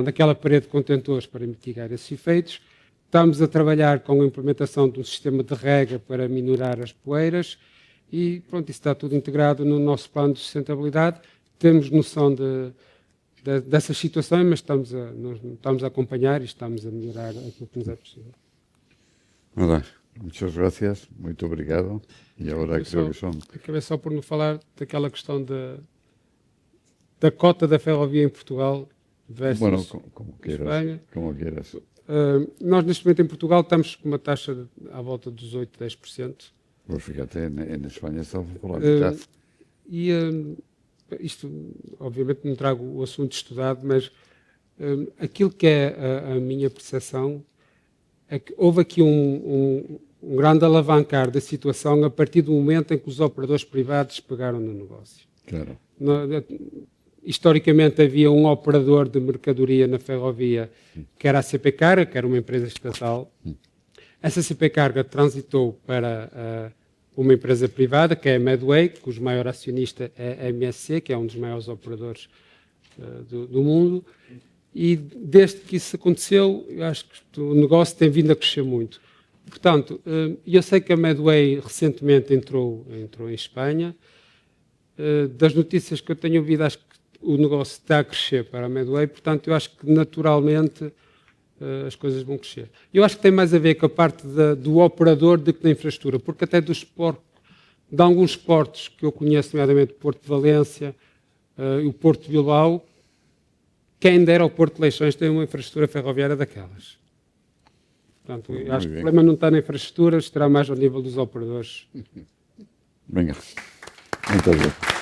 daquela parede de contentores para mitigar esses efeitos. Estamos a trabalhar com a implementação de um sistema de rega para minorar as poeiras e pronto, isso está tudo integrado no nosso plano de sustentabilidade. Temos noção dessas situações, mas estamos a acompanhar e estamos a melhorar aquilo que nos é possível. Muchas gracias, muito obrigado. E agora creo que son... Acabei só por me falar daquela questão da cota da ferrovia em Portugal versus Bueno, como Espanha. quieras, como quieras. Nós, neste momento, em Portugal, estamos com uma taxa à volta dos 8, 10%. Pues fíjate, en España estamos por la mitad. E isto, obviamente, não trago o assunto estudado, mas aquilo que é a minha percepção é que houve aqui um grande alavancar da situação a partir do momento em que os operadores privados pegaram no negócio. Claro. Historicamente havia um operador de mercadoria na ferrovia que era a CP Carga, que era uma empresa estatal. Essa CP Carga transitou para uma empresa privada, que é a Medway, cujo maior acionista é a MSC, que é um dos maiores operadores do mundo. E desde que isso aconteceu, eu acho que o negócio tem vindo a crescer muito. Portanto, eu sei que a Medway recentemente entrou em Espanha. Das notícias que eu tenho ouvido, acho que o negócio está a crescer para a Medway, portanto, eu acho que naturalmente as coisas vão crescer. Eu acho que tem mais a ver com a parte do operador do que da infraestrutura, porque até de alguns portos que eu conheço, nomeadamente o Porto de Valência e o Porto de Bilbao, quem dera ao Porto de Leixões tem uma infraestrutura ferroviária daquelas. Portanto, eu acho que o problema não está na infraestrutura, estará mais ao nível dos operadores. Venga, muchas gracias.